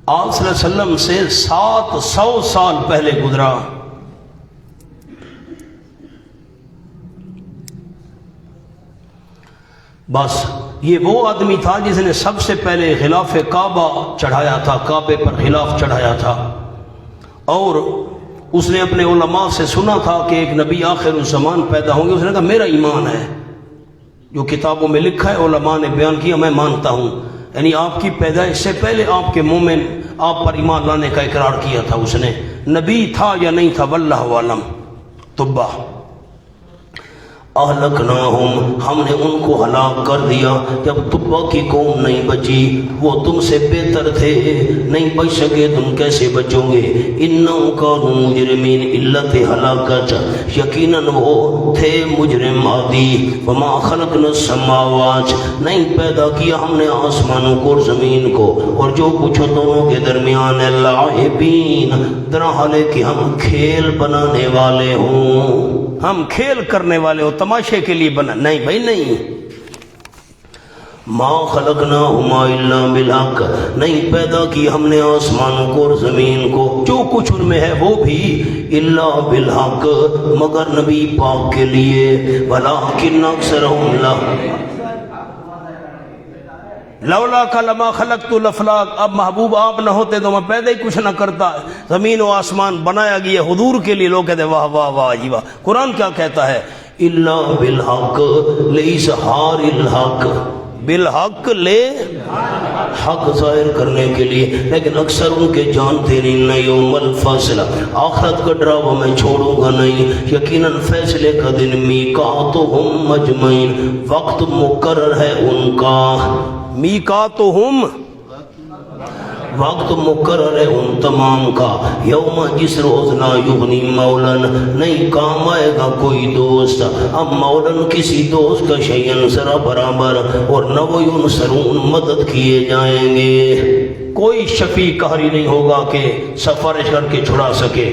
آپ صلی اللہ علیہ وسلم سے 700 سال پہلے گزرا۔ بس یہ وہ آدمی تھا جس نے سب سے پہلے غلاف کعبہ چڑھایا تھا، کعبے پر غلاف چڑھایا تھا، اور اس نے اپنے علماء سے سنا تھا کہ ایک نبی آخر الزمان پیدا ہوں گے۔ اس نے کہا میرا ایمان ہے، جو کتابوں میں لکھا ہے علماء نے بیان کیا، میں مانتا ہوں، یعنی آپ کی پیدائش سے پہلے آپ کے مومن آپ پر ایمان لانے کا اقرار کیا تھا۔ اس نے نبی تھا یا نہیں تھا واللہ عالم۔ تبع، اہلکناہم، ہم نے ان کو ہلاک کر دیا۔ جب تبع کی قوم نہیں بچی، وہ تم سے بہتر تھے، نہیں بچ سکے، تم کیسے بچو گے؟ انہم کانوا مجرمین، علت ہلاکت، یقیناً وہ تھے مجرم عادی۔ وما خلقنا السماوات، نہیں پیدا کیا ہم نے آسمانوں کو اور زمین کو اور جو کچھ دونوں کے درمیان ہے، لاعبین، درحال ہے کہ ہم کھیل بنانے والے ہوں، ہم کھیل کرنے والے ہو، تماشے کے لیے بنا، نہیں بھائی نہیں۔ ما خلقناہما الا بالحق، نہیں پیدا کی ہم نے آسمانوں کو اور زمین کو، جو کچھ ان میں ہے وہ بھی الا بالحق، مگر نبی پاک کے لیے۔ ولکن اکثرہم لا، لولا کا لما خلقت الافلاک، اب محبوب آپ نہ ہوتے تو میں پیدا ہی کچھ نہ کرتا۔ زمین و آسمان بنایا گیا حضور کے لیے، لوگ کہتے واہ واہ واہ جی واہ۔ قرآن کیا کہتا ہے؟ الا بالحق لاظہار الحق، بالحق لے حق ظاہر کرنے کے لیے، لیکن اکثر ان کے جانتے نہیں۔ نہ یوم الفصل، آخرت کا ڈراوا میں چھوڑوں گا نہیں، یقیناً فیصلے کا دن، میقاتہم مجمعین، وقت مقرر ہے ان کا، میقاتہم، وقت مقرر ہے ان تمام کا، یوم، جس روز لا یغنی مولاً، نہیں کام آئے گا کوئی دوست، اب مولاً کسی دوست کا شیئن ذرا برابر، اور نہ وہ ینصرون، مدد کیے جائیں گے، کوئی شفیع قہری نہیں ہوگا کہ سفارش کر کے چھڑا سکے۔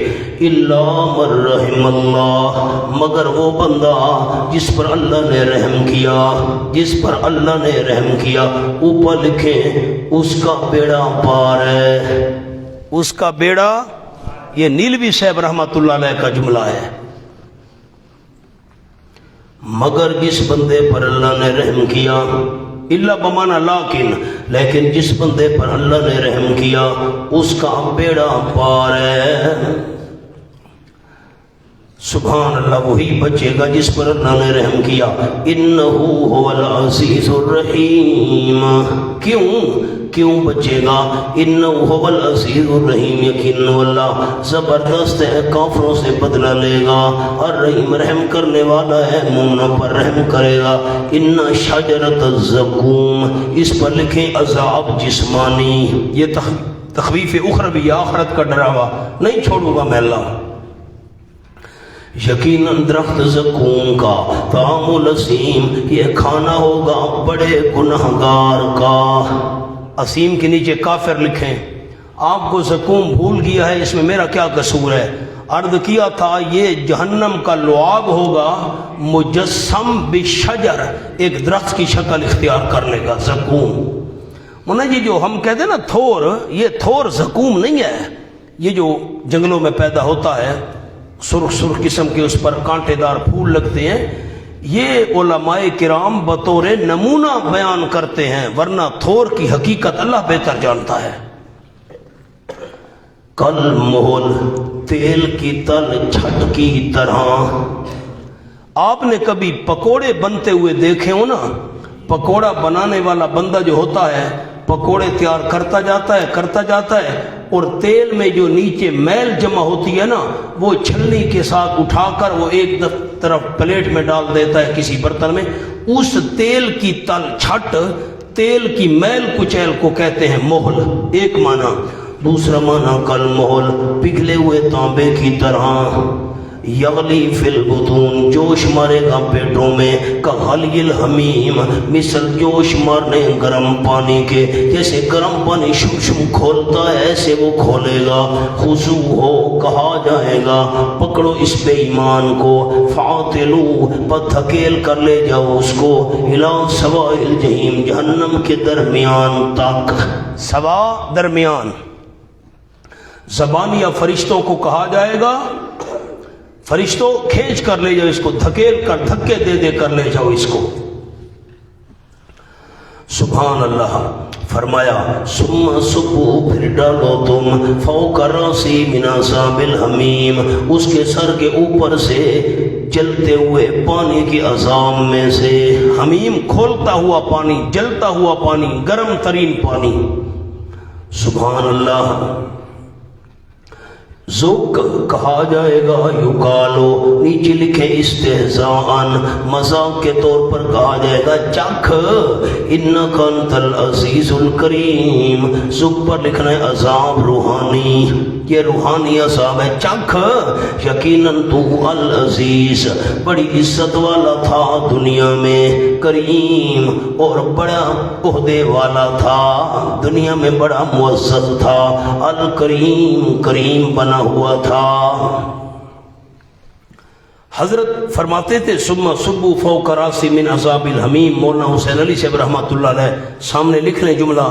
الا من رحم اللہ، مگر وہ بندہ جس پر اللہ نے رحم کیا، جس پر اللہ نے رحم کیا، اوپر لکھیں اس کا بیڑا پار ہے، اس کا بیڑا، یہ نیلوی صاحب رحمۃ اللہ علیہ کا جملہ ہے۔ مگر جس بندے پر اللہ نے رحم کیا، اللہ بمانا لیکن جس بندے پر اللہ نے رحم کیا اس کا بیڑا پار ہے۔ سبحان اللہ، وہی بچے گا جس پر اللہ نے رحم کیا۔ انہ هو العزیز الرحیم، کیوں بچے گا؟ انہ هو العزیز الرحیم، یقین اللہ زبردست ہے، کافروں سے بدلہ لے گا، الرحیم، رحم کرنے والا ہے، مومنوں پر رحم کرے گا۔ ان شجرۃ الزقوم، اس پر لکھیں عذاب جسمانی، یہ تخویف اخروی، آخرت کا ڈراوا، نہیں چھوڑوں گا میں اللہ۔ یقیناً درخت زقوم کا، طعام الاسیم، یہ کھانا ہوگا بڑے گنہگار کا۔ اسیم کے نیچے کافر لکھیں۔ آپ کو زقوم بھول گیا ہے، اس میں میرا کیا قصور ہے؟ عرض کیا تھا یہ جہنم کا لعاب ہوگا مجسم بشجر، ایک درخت کی شکل اختیار کر لے گا زقوم۔ مونا یہ جو ہم کہتے ہیں نا تھور، یہ تھور زقوم نہیں ہے، یہ جو جنگلوں میں پیدا ہوتا ہے، سرخ سرخ قسم کے اس پر کانٹے دار پھول لگتے ہیں. یہ علماء کرام بطور نمونہ بیان کرتے ہیں، ورنہ تھور کی حقیقت اللہ بہتر جانتا ہے. کل محل تیل کی تل چھٹ کی طرح. آپ نے کبھی پکوڑے بنتے ہوئے دیکھے ہو نا؟ پکوڑا بنانے والا بندہ جو ہوتا ہے پکوڑے تیار کرتا جاتا ہے اور تیل میں جو نیچے میل جمع ہوتی ہے نا وہ چھلنی کے ساتھ اٹھا کر وہ ایک طرف پلیٹ میں ڈال دیتا ہے کسی برتن میں. اس تیل کی تل چھٹ، تیل کی میل کچیل کو کہتے ہیں محل، ایک معنی. دوسرا معنی کل محل پگھلے ہوئے تانبے کی طرح. یغلی فی البطون جوش مارے گا پیٹوں میں، کغلی الحمیم مثل جوش مارنے گرم پانی کے، جیسے گرم پانی شم شم کھولتا ہے ایسے وہ کھولے گا. خضو ہو کہا جائے گا پکڑو اس بے ایمان کو، فاعتلو پر دھکیل کر لے جاؤ اس کو، الی سواء الجحیم جہنم کے درمیان تک. سوا درمیان. زبانیہ فرشتوں کو کہا جائے گا فرشتوں کھینچ کر لے جاؤ اس کو، دھکیل کر دھکے دے دے کر لے جاؤ اس کو. سبحان اللہ. فرمایا ثم صبو پھر ڈالو تم فوق راسی من عذاب الحمیم اس کے سر کے اوپر سے جلتے ہوئے پانی کی عذاب میں سے. حمیم کھولتا ہوا پانی، جلتا ہوا پانی، گرم ترین پانی. سبحان اللہ. ذوق کہا جائے گا یقالو، نیچے لکھے استہزاءً مذاق کے طور پر کہا جائے گا چکھ، انک انت العزیز الکریم. ذوق پر لکھنا ہے عذاب روحانی، یہ روحانی عذاب ہے. چکھ یقیناً تو العزیز بڑی عزت والا تھا دنیا میں، کریم اور بڑا عہدے والا تھا، دنیا میں بڑا معزز تھا، الکریم کریم بنا ہوا تھا. حضرت فرماتے تھے ثم صبوا فوق راسی من عذاب الحمیم. مولانا حسین علی صاحب رحمۃ اللہ علیہ سامنے لکھ لیں جملہ.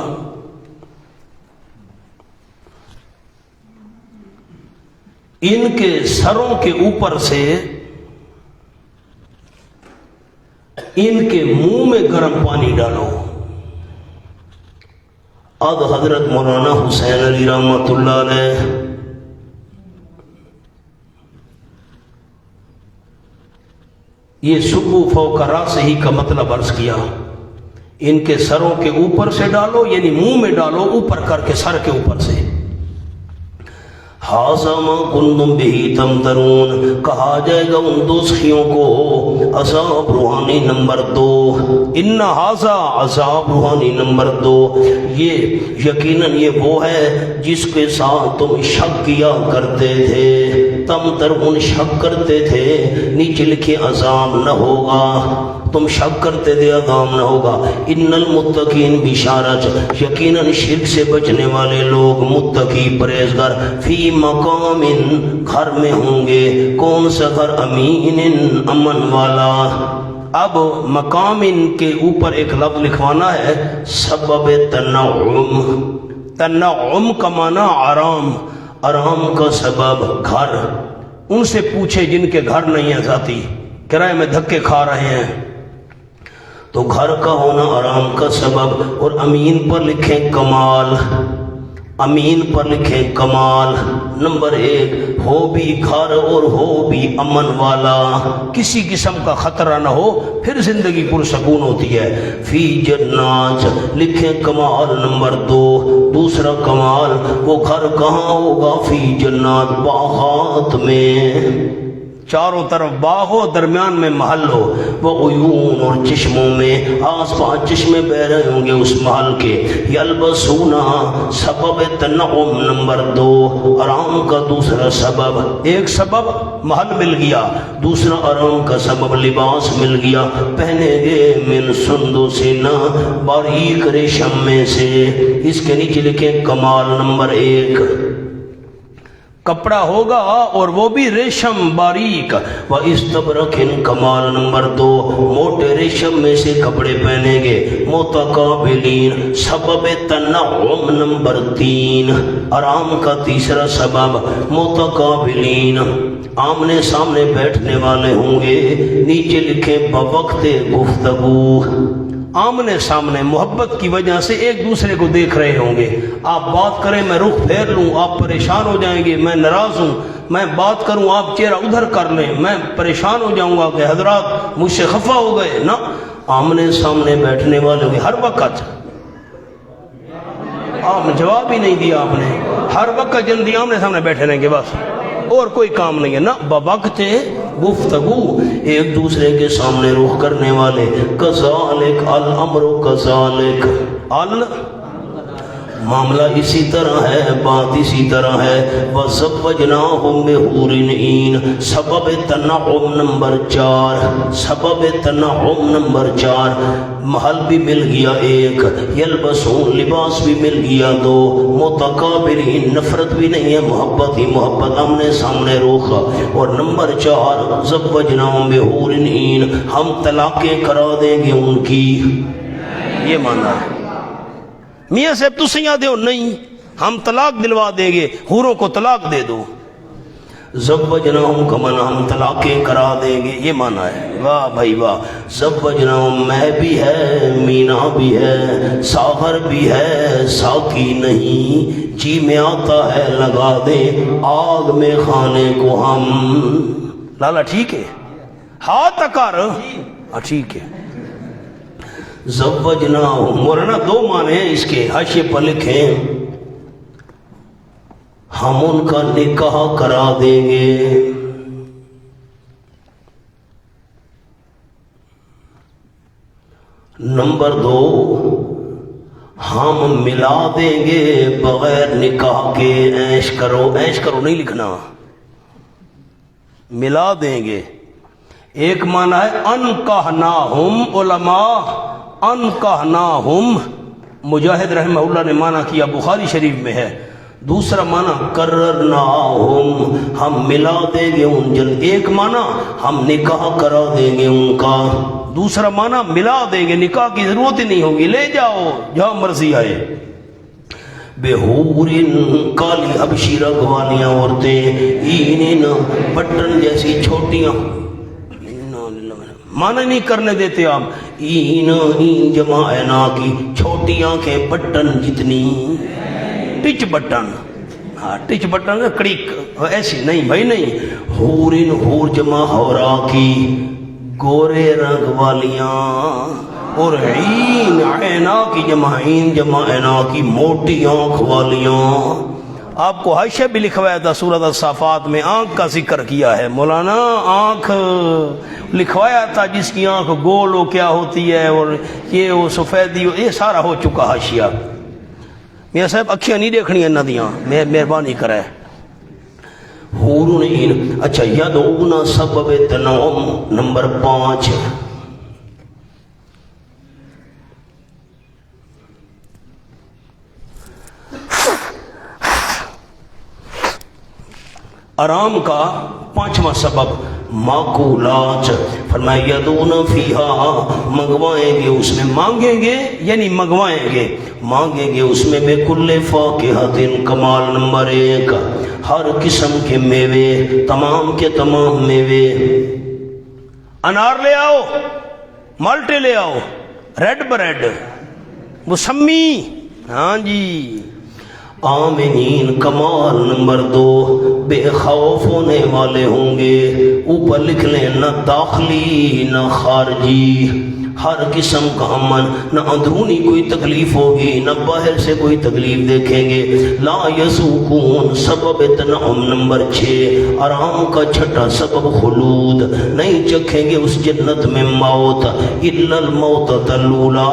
ان کے سروں کے اوپر سے ان کے منہ میں گرم پانی ڈالو. اب حضرت مولانا حسین علی رحمۃ اللہ علیہ یہ صبو فوق راسہ ہی کا مطلب عرض کیا. ان کے سروں کے اوپر سے ڈالو یعنی منہ میں ڈالو، اوپر کر کے سر کے اوپر سے. ھذا ما کنتم بہ تمترون کہا جائے گا ان دوزخیوں کو. عذاب روحانی نمبر 2. ان ھذا عذاب روحانی نمبر 2. یہ یقیناً یہ وہ ہے جس کے ساتھ تم شک کیا کرتے تھے. تمترون شک کرتے تھے. نیچے لکھے عذاب نہ ہوگا، تم شک کرتے تھے عذاب نہ ہوگا. ان المتقین بشارت یقیناً شرک سے بچنے والے لوگ متقی پرہیزگار فی مقام گھر میں ہوں گے. کون سا گھر؟ امین امن والا. اب مقام کے اوپر ایک لفظ لکھوانا ہے سبب تنعم. تنعم کا معنی آرام، آرام کا سبب گھر. ان سے پوچھے جن کے گھر نہیں ہیں، ذاتی کرائے میں دھکے کھا رہے ہیں، تو گھر کا ہونا آرام کا سبب. اور امین پر لکھیں کمال، امین پر لکھیں کمال. نمبر 1 ہو بھی گھر اور ہو بھی امن والا، کسی قسم کا خطرہ نہ ہو، پھر زندگی پرسکون ہوتی ہے. فی جنات لکھیں کمال. نمبر 2 دوسرا کمال وہ گھر کہاں ہوگا؟ فی جنات باغات میں، چاروں طرف باغ ہو، درمیان میں محل ہو. وہ عیون اور چشموں میں، آس پاس چشمے بہ رہے ہوں گے اس محل کے. یلبسونا سبب تنعم. نمبر 2 آرام کا دوسرا سبب. ایک سبب محل مل گیا، دوسرا آرام کا سبب لباس مل گیا. پہنے گے من سندسن باریک ریشم میں سے. اس کے نیچے لکھیں کمال. نمبر 1 کپڑا ہوگا اور وہ بھی ریشم باریک. وَإِسْتَبْرَقٍ کمال. نمبر 2 موٹے ریشم میں سے کپڑے پہنیں گے. متقابلین سبب تنعم. نمبر 3 آرام کا تیسرا سبب متقابلین. آمنے سامنے بیٹھنے والے ہوں گے. نیچے لکھے بوقت گفتگو. آمنے سامنے محبت کی وجہ سے ایک دوسرے کو دیکھ رہے ہوں گے. آپ بات کریں میں رخ پھیر لوں آپ پریشان ہو جائیں گے. میں ناراض ہوں میں بات کروں آپ چہرہ ادھر کر لیں میں پریشان ہو جاؤں گا کہ حضرات مجھ سے خفا ہو گئے. نہ آمنے سامنے بیٹھنے والے ہوں گے ہر وقت. آپ نے جواب ہی نہیں دیا. آپ نے ہر وقت جلدی آمنے سامنے بیٹھے رہیں گے بس اور کوئی کام نہیں ہے. نہ بوقت گفتگو ایک دوسرے کے سامنے رخ کرنے والے. کذالک الامر کذالک معاملہ اسی طرح ہے بات اسی طرح ہے. وَزَوَّجْنَاهُمْ بِحُورٍ عِینٍ سبب تنعم نمبر 4. سبب تنعم نمبر 4 محل بھی مل گیا ایک. یلبسون لباس بھی مل گیا 2. متقابلین نفرت بھی نہیں ہے محبت ہی محبت آمنے سامنے رخ. اور نمبر 4 زوجناہم بحور عین ہم طلاقیں کرا دیں گے ان کی. یہ مانا ہے میاں صاحب تو سیاں دے ہو نہیں ہم طلاق دلوا دیں گے حوروں کو طلاق دے دو. زوجناہم کا معنی ہم طلاقیں کرا دیں گے یہ مانا ہے. واہ بھائی واہ. زوجناہم میں بھی ہے مینا بھی ہے ساغر بھی ہے ساقی نہیں جی میں آتا ہے لگا دے آگ میں خانے کو ہم. لالا ٹھیک ہے ہاتھ کر ٹھیک ہے. زوجناہم مولانا 2 معنی ہیں اس کے حاشیے پر لکھیں ہم ان کا نکاح کرا دیں گے. نمبر 2 ہم ملا دیں گے بغیر نکاح کے. عیش کرو نہیں لکھنا ملا دیں گے. ایک معنی ہے انکحناہم علماء انکحناہم مجاہد رحمہ اللہ نے معنی کیا بخاری شریف میں ہے. دوسرا معنی کررناہم ہم ملا دیں گے ان جن. ایک معنی ہم نکاح کرا دیں گے ان کا. دوسرا معنی ملا دیں گے نکاح کی ضرورت ہی نہیں ہوگی لے جاؤ جہاں مرضی آئے. بحورن کالی حبشی رنگ والیاں عورتیں عین بٹن جیسی چھوٹیاں معنی نہیں کرنے دیتے آپ. این جمع اینا کی چھوٹی آنکھیں بٹن جتنی ٹچ بٹن. ہاں ٹچ بٹن کڑک ایسی نہیں بھائی نہیں. حورن حور جمع ہورا کی گورے رنگ والیاں اور عین اینا کی جمع عین جمع اینا کی موٹی آنکھ والیاں. آپ کو حاشیہ بھی لکھوایا تھا سورۃ الصافات میں آنکھ کا ذکر کیا ہے مولانا. آنکھ لکھوایا تھا جس کی آنکھ گول ہو کیا ہوتی ہے اور یہ وہ سفیدی یہ سارا ہو چکا حاشیہ. میاں صاحب اکھیاں نہیں دیکھنی ہیں نہ دیاں مہربانی کرے. حورن عین. اچھا یدعون سبب تنعم نمبر 5 آرام کا 5واں سبب معقولات. فرمایا یدون فیہا منگوائیں گے اس میں. مانگیں گے یعنی منگوائیں گے مانگیں گے اس میں بے کل فاکہۃ کمال نمبر 1 ہر قسم کے میوے تمام کے تمام میوے. انار لے آؤ مالٹے لے آؤ ریڈ بریڈ موسمی ہاں جی. آمنین کمال نمبر 2 بے خوف ہونے والے ہوں گے. اوپر لکھ لیں نہ داخلی نہ خارجی ہر قسم کا امن. نہ اندرونی کوئی تکلیف ہوگی نہ باہر سے کوئی تکلیف دیکھیں گے. لا یذوقون سبب تنعم نمبر 6 آرام کا 6ٹھا سبب خلود. نہیں چکھیں گے اس جنت میں موت الا الموتۃ الاولی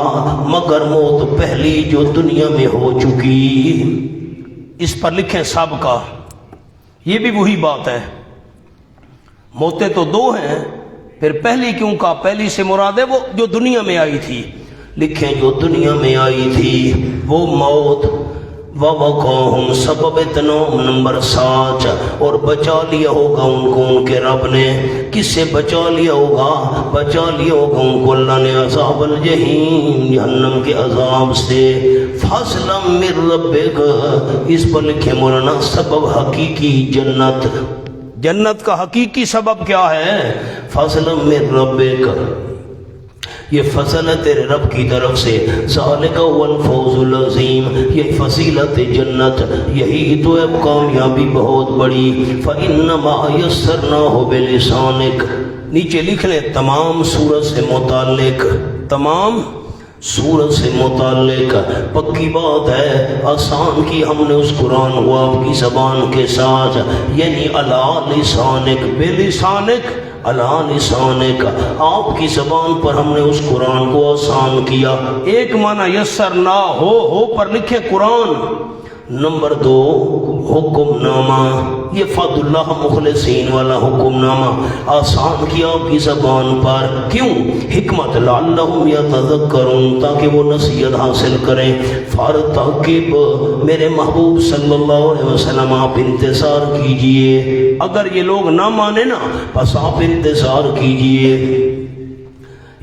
مگر موت پہلی جو دنیا میں ہو چکی. اس پر لکھیں سابقہ. یہ بھی وہی بات ہے موتیں تو 2 ہیں پھر پہلی کیوں کا پہلی سے مراد ہے وہ جو دنیا میں آئی تھی. لکھیں جو دنیا میں آئی تھی وہ موت. وَوَقَاهُمْ سبب تنعم نمبر 7 اور بچا لیا ہوگا ان کو ان کے رب نے. کس سے بچا لیا ہوگا؟ بچا لیا ہوگا ان کو اللہ نے عذاب الجحیم جہنم کے عذاب سے. فضلا من ربک اس پر لکھے مولانا سبب حقیقی جنت جنت کا حقیقی سبب کیا ہے؟ فضل من ربک، یہ فضل ہے تیرے رب کی طرف سے، ذالک هو الفوز العظیم، یہ فضیلت جنت، یہی تو ہے کامیابی بہت بڑی۔ فَإِنَّمَا يَسَّرْنَاهُ بِلِسَانِكَ، نیچے لکھ لیں تمام سورت سے متعلق، تمام سورت سے متعلق پکی بات ہے، آسان کی ہم نے اس قرآن کو آپ کی زبان کے ساتھ، یعنی علی لسانک، بلسانک، علی لسانک، آپ کی زبان پر ہم نے اس قرآن کو آسان کیا۔ ایک معنی یسرنا ہو پر لکھے قرآن، نمبر 2 حکم نامہ، یہ فضل اللہ مخلصین والا حکم نامہ آسان کیا آپ کی زبان پر، کیوں؟ حکمت لعلہم یتذکرون، تاکہ وہ نصیحت حاصل کریں۔ فارتقب، میرے محبوب صلی اللہ علیہ وسلم آپ انتظار کیجئے، اگر یہ لوگ نہ مانے نا بس آپ انتظار کیجئے۔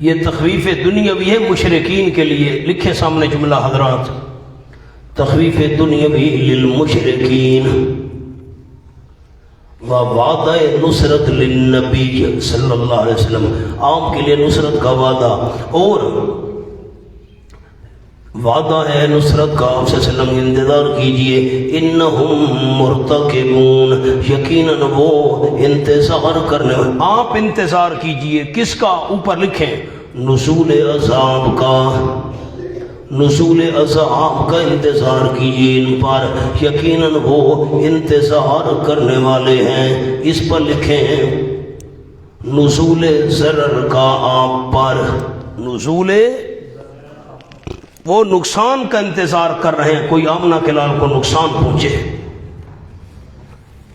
یہ تخویف دنیاوی ہے مشرکین کے لیے، لکھے سامنے جملہ حضرات، تخویف دنیاوی للمشرکین، وعدہ نصرت للنبی صلی اللہ علیہ وسلم، آپ کے لیے نصرت کا وعدہ، اور وعدہ ہے نصرت کا، آپ صلی اللہ علیہ وسلم انتظار کیجئے۔ انہم مرتقبون، یقیناً وہ انتظار کرنے، آپ انتظار کیجئے کس کا؟ اوپر لکھیں نزول عذاب کا، نزول عذاب کا انتظار کیجئے ان پر، یقیناً وہ انتظار کرنے والے ہیں۔ اس پر لکھیں نزول ضرر کا آپ پر، نزول، وہ نقصان کا انتظار کر رہے ہیں، کوئی آمنہ کے لال کو نقصان پہنچے۔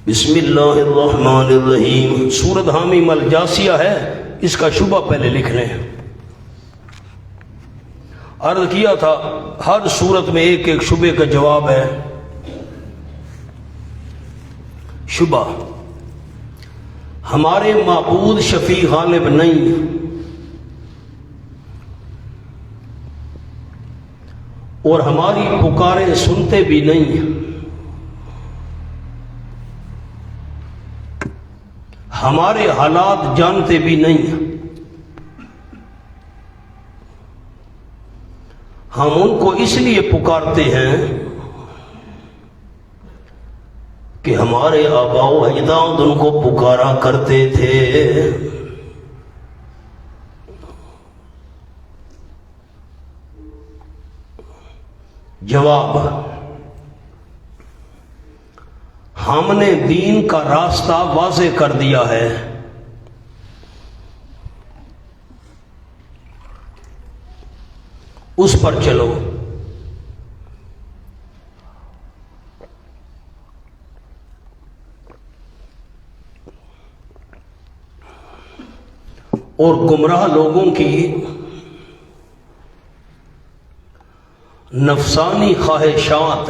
بسم اللہ الرحمن الرحیم، سورۃ حامیم الجاسیہ ہے، اس کا شبہ پہلے لکھ لیں۔ عرض کیا تھا ہر صورت میں ایک ایک شبہ کا جواب ہے۔ شبہ، ہمارے معبود شفیع غالب نہیں، اور ہماری پکاریں سنتے بھی نہیں، ہمارے حالات جانتے بھی نہیں، ہم ان کو اس لیے پکارتے ہیں کہ ہمارے آباء و اجداد ان کو پکارا کرتے تھے۔ جواب، ہم نے دین کا راستہ واضح کر دیا ہے، اس پر چلو۔ اور گمراہ لوگوں کی نفسانی خواہشات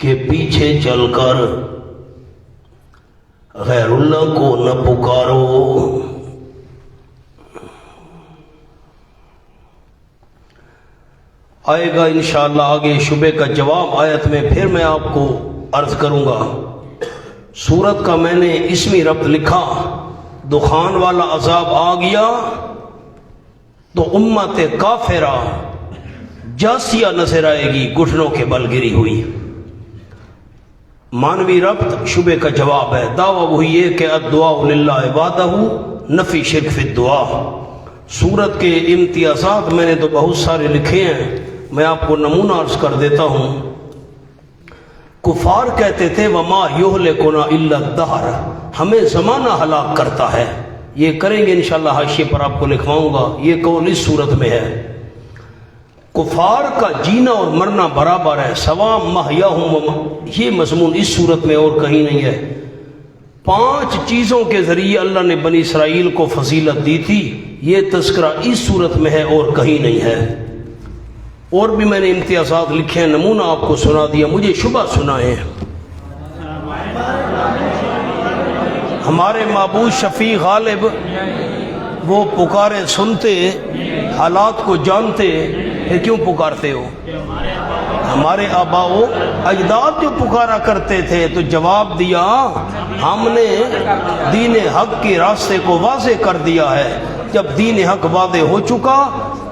کے پیچھے چل کر غیر اللہ کو نہ پکارو۔ آئے گا انشاءاللہ آگے شبہ کا جواب آیت میں، پھر میں آپ کو عرض کروں گا۔ سورت کا میں نے اسمی ربط لکھا، دخان والا عذاب آ گیا تو امت کافرہ جاسیہ نظر آئے گی، گھٹنوں کے بل گری ہوئی۔ مانوی ربط شبہ کا جواب ہے۔ دعویٰ وہی ہے کہ الدعاء للہ وحدہ، نفی شرک فی الدعاء۔ سورت کے امتیازات میں نے تو بہت سارے لکھے ہیں، میں آپ کو نمونہ عرض کر دیتا ہوں۔ کفار کہتے تھے وما یہلکنا الا الدہر، ہمیں زمانہ ہلاک کرتا ہے، یہ کریں گے انشاءاللہ، حاشیے پر آپ کو لکھواؤں گا، یہ قول اس صورت میں ہے۔ کفار کا جینا اور مرنا برابر ہے، سوا محیاہم، یہ مضمون اس صورت میں اور کہیں نہیں ہے۔ 5 چیزوں کے ذریعے اللہ نے بنی اسرائیل کو فضیلت دی تھی، یہ تذکرہ اس صورت میں ہے اور کہیں نہیں ہے۔ اور بھی میں نے امتیازات لکھے ہیں، نمونہ آپ کو سنا دیا، مجھے شبہ سنائیں۔ ہمارے معبود شفیع غالب، وہ پکارے سنتے، حالات کو جانتے، پھر کیوں پکارتے ہو؟ ہمارے آبا و اجداد جو پکارا کرتے تھے تو جواب دیا ہم نے دین حق کے راستے کو واضح کر دیا ہے. جب دین حق واضح ہو چکا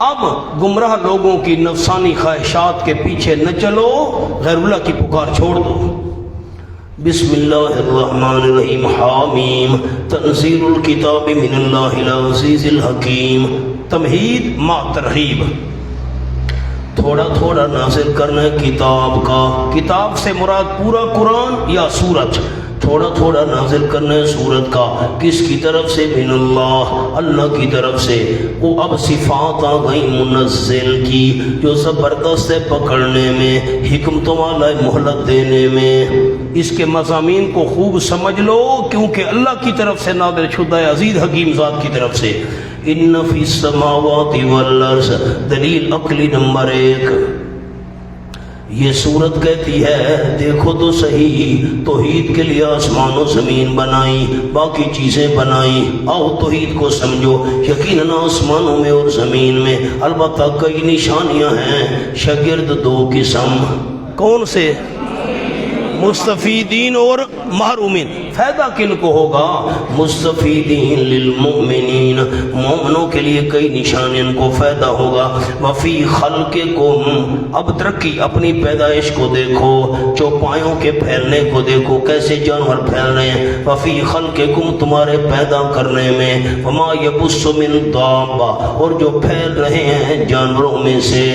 اب گمراہ لوگوں کی نفسانی خواہشات کے پیچھے نہ چلو، غیر اللہ کی پکار چھوڑ دو. بسم اللہ الرحمن الرحیم. حامیم تنزیل الکتاب من اللہ العزیز الحکیم. تمہید ما ترغیب. تھوڑا تھوڑا نازل کرنا ہے کتاب کا. کتاب سے مراد پورا قرآن یا سورت؟ تھوڑا تھوڑا نازل کرنا ہے سورت کا. کس کی طرف سے؟ من اللہ، اللہ کی طرف سے. وہ اب صفات آ گئی منزل کی جو زبردست ہے پکڑنے میں، حکمتوں والا مہلت دینے میں. اس کے مضامین کو خوب سمجھ لو کیونکہ اللہ کی طرف سے نازل شدہ ہے، عزیز حکیم ذات کی طرف سے. ان فی السماوات والارض، دلیل عقلی نمبر 1. یہ صورت کہتی ہے دیکھو تو صحیح، توحید کے لیے آسمان و زمین بنائی، باقی چیزیں بنائی. آؤ توحید کو سمجھو. یقیناً آسمانوں میں اور زمین میں البتہ کئی نشانیاں ہیں. شاگرد 2 قسم. کون سے؟ مستفیدین اور محرومین. فائدہ کن کو ہوگا؟ مستفیدین للمؤمنین، مومنوں کے لیے کئی نشانیوں کو فائدہ ہوگا. وفی خلقکم، اب ترقی اپنی پیدائش کو دیکھو، چوپایوں کے پھیلنے کو دیکھو، کیسے جانور پھیل رہے ہیں. وفی خلقکم، تمہارے پیدا کرنے میں. وما یبث من دابہ، اور جو پھیل رہے ہیں جانوروں میں سے.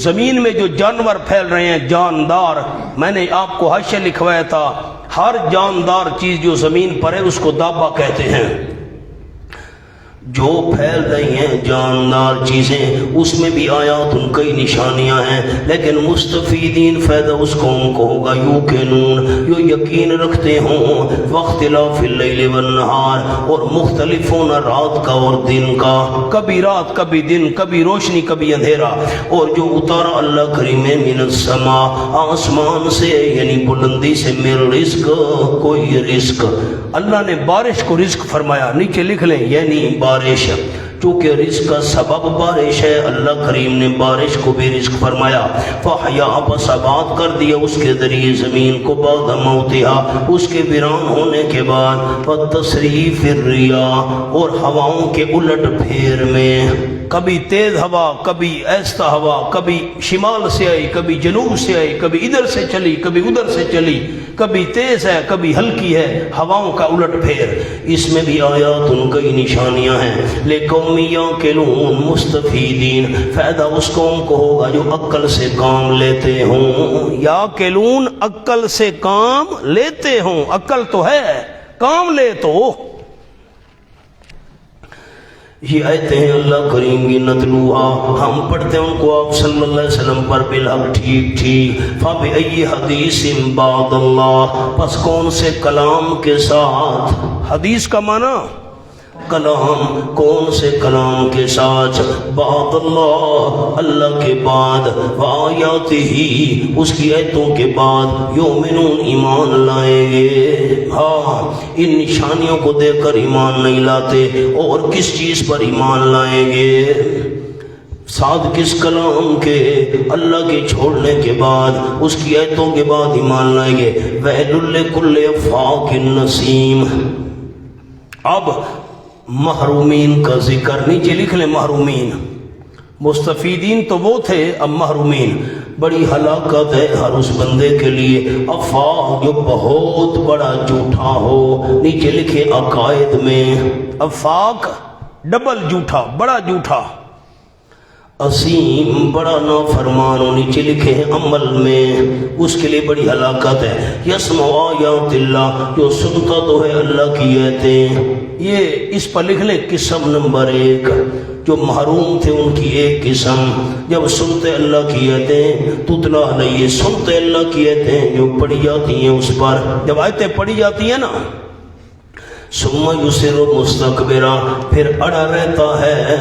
زمین میں جو جانور پھیل رہے ہیں جاندار، میں نے آپ کو حاشیہ لکھوایا تھا، ہر جاندار چیز جو زمین پر ہے اس کو دابہ کہتے ہیں. جو پھیل رہی ہیں جاندار چیزیں اس میں بھی آیات ان کئی نشانیاں ہیں. لیکن مستفیدین فائدہ اس قوم کو ہوگا یوقنون، جو یقین رکھتے ہوں. واختلاف اللیل والنہار، اور مختلف ہونا رات کا اور دن کا، کبھی رات کبھی دن، کبھی روشنی کبھی اندھیرا. اور جو اتارا اللہ کریم من السماء، آسمان سے یعنی بلندی سے، من رزق، کوئی رزق. اللہ نے بارش کو رزق فرمایا، نیچے لکھ لیں یعنی بارش. چونکہ رزق کا سبب بارش ہے، اللہ کریم نے بارش کو بھی رزق فرمایا. فحیا، بس آباد کر دیا اس کے ذریعے زمین کو، بعد موتها، اس کے ویران ہونے کے بعد. وتصریف الریاح، اور ہواؤں کے الٹ پھیر میں، کبھی تیز ہوا، کبھی ایستا ہوا، کبھی شمال سے آئی، کبھی جنوب سے آئی، کبھی ادھر سے چلی، کبھی ادھر سے چلی، کبھی تیز ہے کبھی ہلکی ہے، ہواؤں کا الٹ پھیر. اس میں بھی آیات ان کئی نشانیاں ہیں. لقوم یعقلون، مستفیدین، فائدہ اس قوم کو ہوگا جو عقل سے کام لیتے ہوں. یعقلون، عقل سے کام لیتے ہوں. عقل تو ہے، کام لے تو. یہ آیتیں ہیں اللہ کریم کی، نتلوہا، ہم پڑھتے ہیں ان کو آپ صلی اللہ علیہ وسلم پر بالحق ٹھیک ٹھیک. فَبِأَيِّ حَدِيثٍ بَعْدَ اللَّهِ، پس کون سے کلام کے ساتھ. حدیث کا معنی کلام، کون سے کلام کے ساتھ. بعد اللہ، اللہ کے بعد. وآیاتہ، اس کی آیتوں کے بعد. یؤمنون، ایمان لائیں گے. ہاں، ان نشانیوں کو دیکھ کر ایمان نہیں لاتے. اور کس چیز پر ایمان لائیں گے؟ ساتھ کس کلام کے؟ اللہ کے چھوڑنے کے بعد، اس کی آیتوں کے بعد ایمان لائیں گے. وَيْلٌ لِّكُلِّ أَفَّاكٍ نَّثِيمٍ. اب محرومین کا ذکر، نیچے لکھ لیں محرومین. مستفیدین تو وہ تھے، اب محرومین. بڑی ہلاکت ہے ہر اس بندے کے لیے افاق جو بہت بڑا جھوٹا ہو. نیچے لکھے عقائد میں افاق ڈبل جھوٹا، بڑا جھوٹا. عظیم، بڑا نافرمان، نیچے لکھے ہیں عمل میں، اس کے لیے بڑی ہلاکت ہے. یسمع آیات اللہ، جو سنتا تو ہے اللہ کی آیتیں. یہ اس پر لکھ لیں قسم نمبر 1. جو محروم تھے ان کی ایک قسم، جب سنتے اللہ کی آیتیں، تتلا علیہ، سنتے اللہ کی آیتیں جو پڑھی جاتی ہیں اس پر، جب آیتیں پڑھی جاتی ہیں نا، ثم یصر مستکبرا، پھر اڑا رہتا ہے.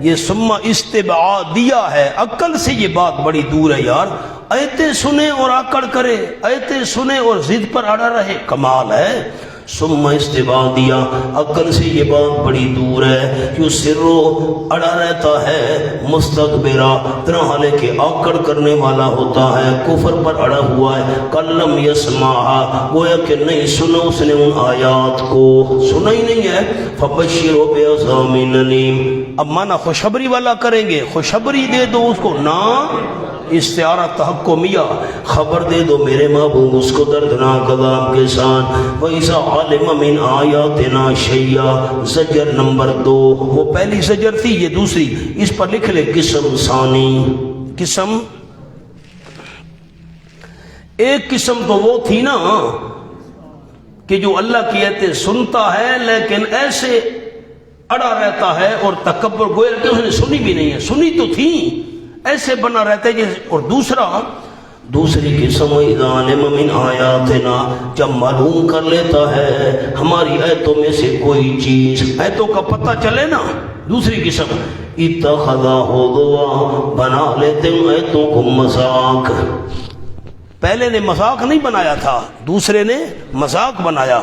یہ ثم استبعادیہ ہے، عقل سے یہ بات بڑی دور ہے یار. آیتیں سنے اور آکڑ کرے، آیتیں سنے اور ضد پر اڑا رہے، کمال ہے. ثم استوا دیا، عقل سے یہ بات بڑی دور ہے کہ سرو اڑا رہتا ہے، مستکبرا طرح حالے کہ آکڑ کرنے والا ہوتا ہے، کفر پر اڑا ہوا ہے، کلم یسمعها گویا کہ نہیں سنا اس نے ان آیات کو، سنا ہی نہیں ہے، فبشروا بعذاب الیم۔ اب مانا خوشخبری والا کریں گے، خوشخبری دے دو اس کو، نہ استعارہ تحکمیہ، خبر دے دو میرے محبوب اس کو دردناک عذاب کے ساتھ۔ وَإِذَا عَلِمَ مِنْ آيَاتِنَا شَيْئًا، زجر نمبر 2، وہ پہلی زجر تھی، یہ دوسری، اس پر لکھ لے قسم ثانی۔ قسم ایک قسم تو وہ تھی نا کہ جو اللہ کی آیتیں سنتا ہے لیکن ایسے اڑا رہتا ہے اور تکبر گویا کہ اس نے سنی بھی نہیں ہے، سنی تو تھی ایسے بنا رہتا ہے جیسے۔ اور دوسری قسم اذا علم من آیاتنا، جب معلوم کر لیتا ہے ہماری آیتوں میں سے کوئی چیز، آیتوں کا پتہ چلے نا۔ دوسری قسم اتخذا ہوا، بنا لیتے ہیں آیتوں کو مذاق۔ پہلے نے مذاق نہیں بنایا تھا، دوسرے نے مذاق بنایا۔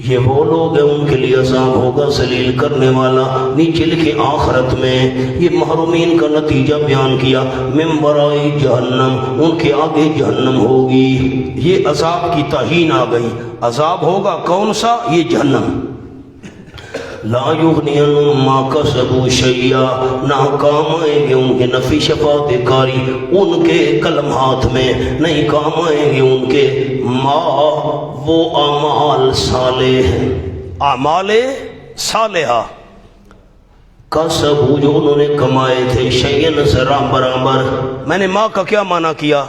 یہ وہ لوگ ہیں ان کے لیے عذاب ہوگا ذلیل کرنے والا۔ نیچے لکھے آخرت میں یہ محرومین کا نتیجہ بیان کیا، من ورائی جہنم، ان کے آگے جہنم ہوگی۔ یہ عذاب کی تعین آ گئی، عذاب ہوگا کون سا؟ یہ جہنم۔ لا یغنی عنہم ما کسبوا شیئا، نہ کام آئیں گے ان کے نفی شفاعت کاری، ان کے قلم ہاتھ میں نہیں کام آئیں گے ان کے ما وہ اعمال صالح، اعمال صالحہ، کسبوا جو انہوں نے کمائے تھے، شیئا ذرا برابر۔ میں نے ما کا کیا معنی کیا؟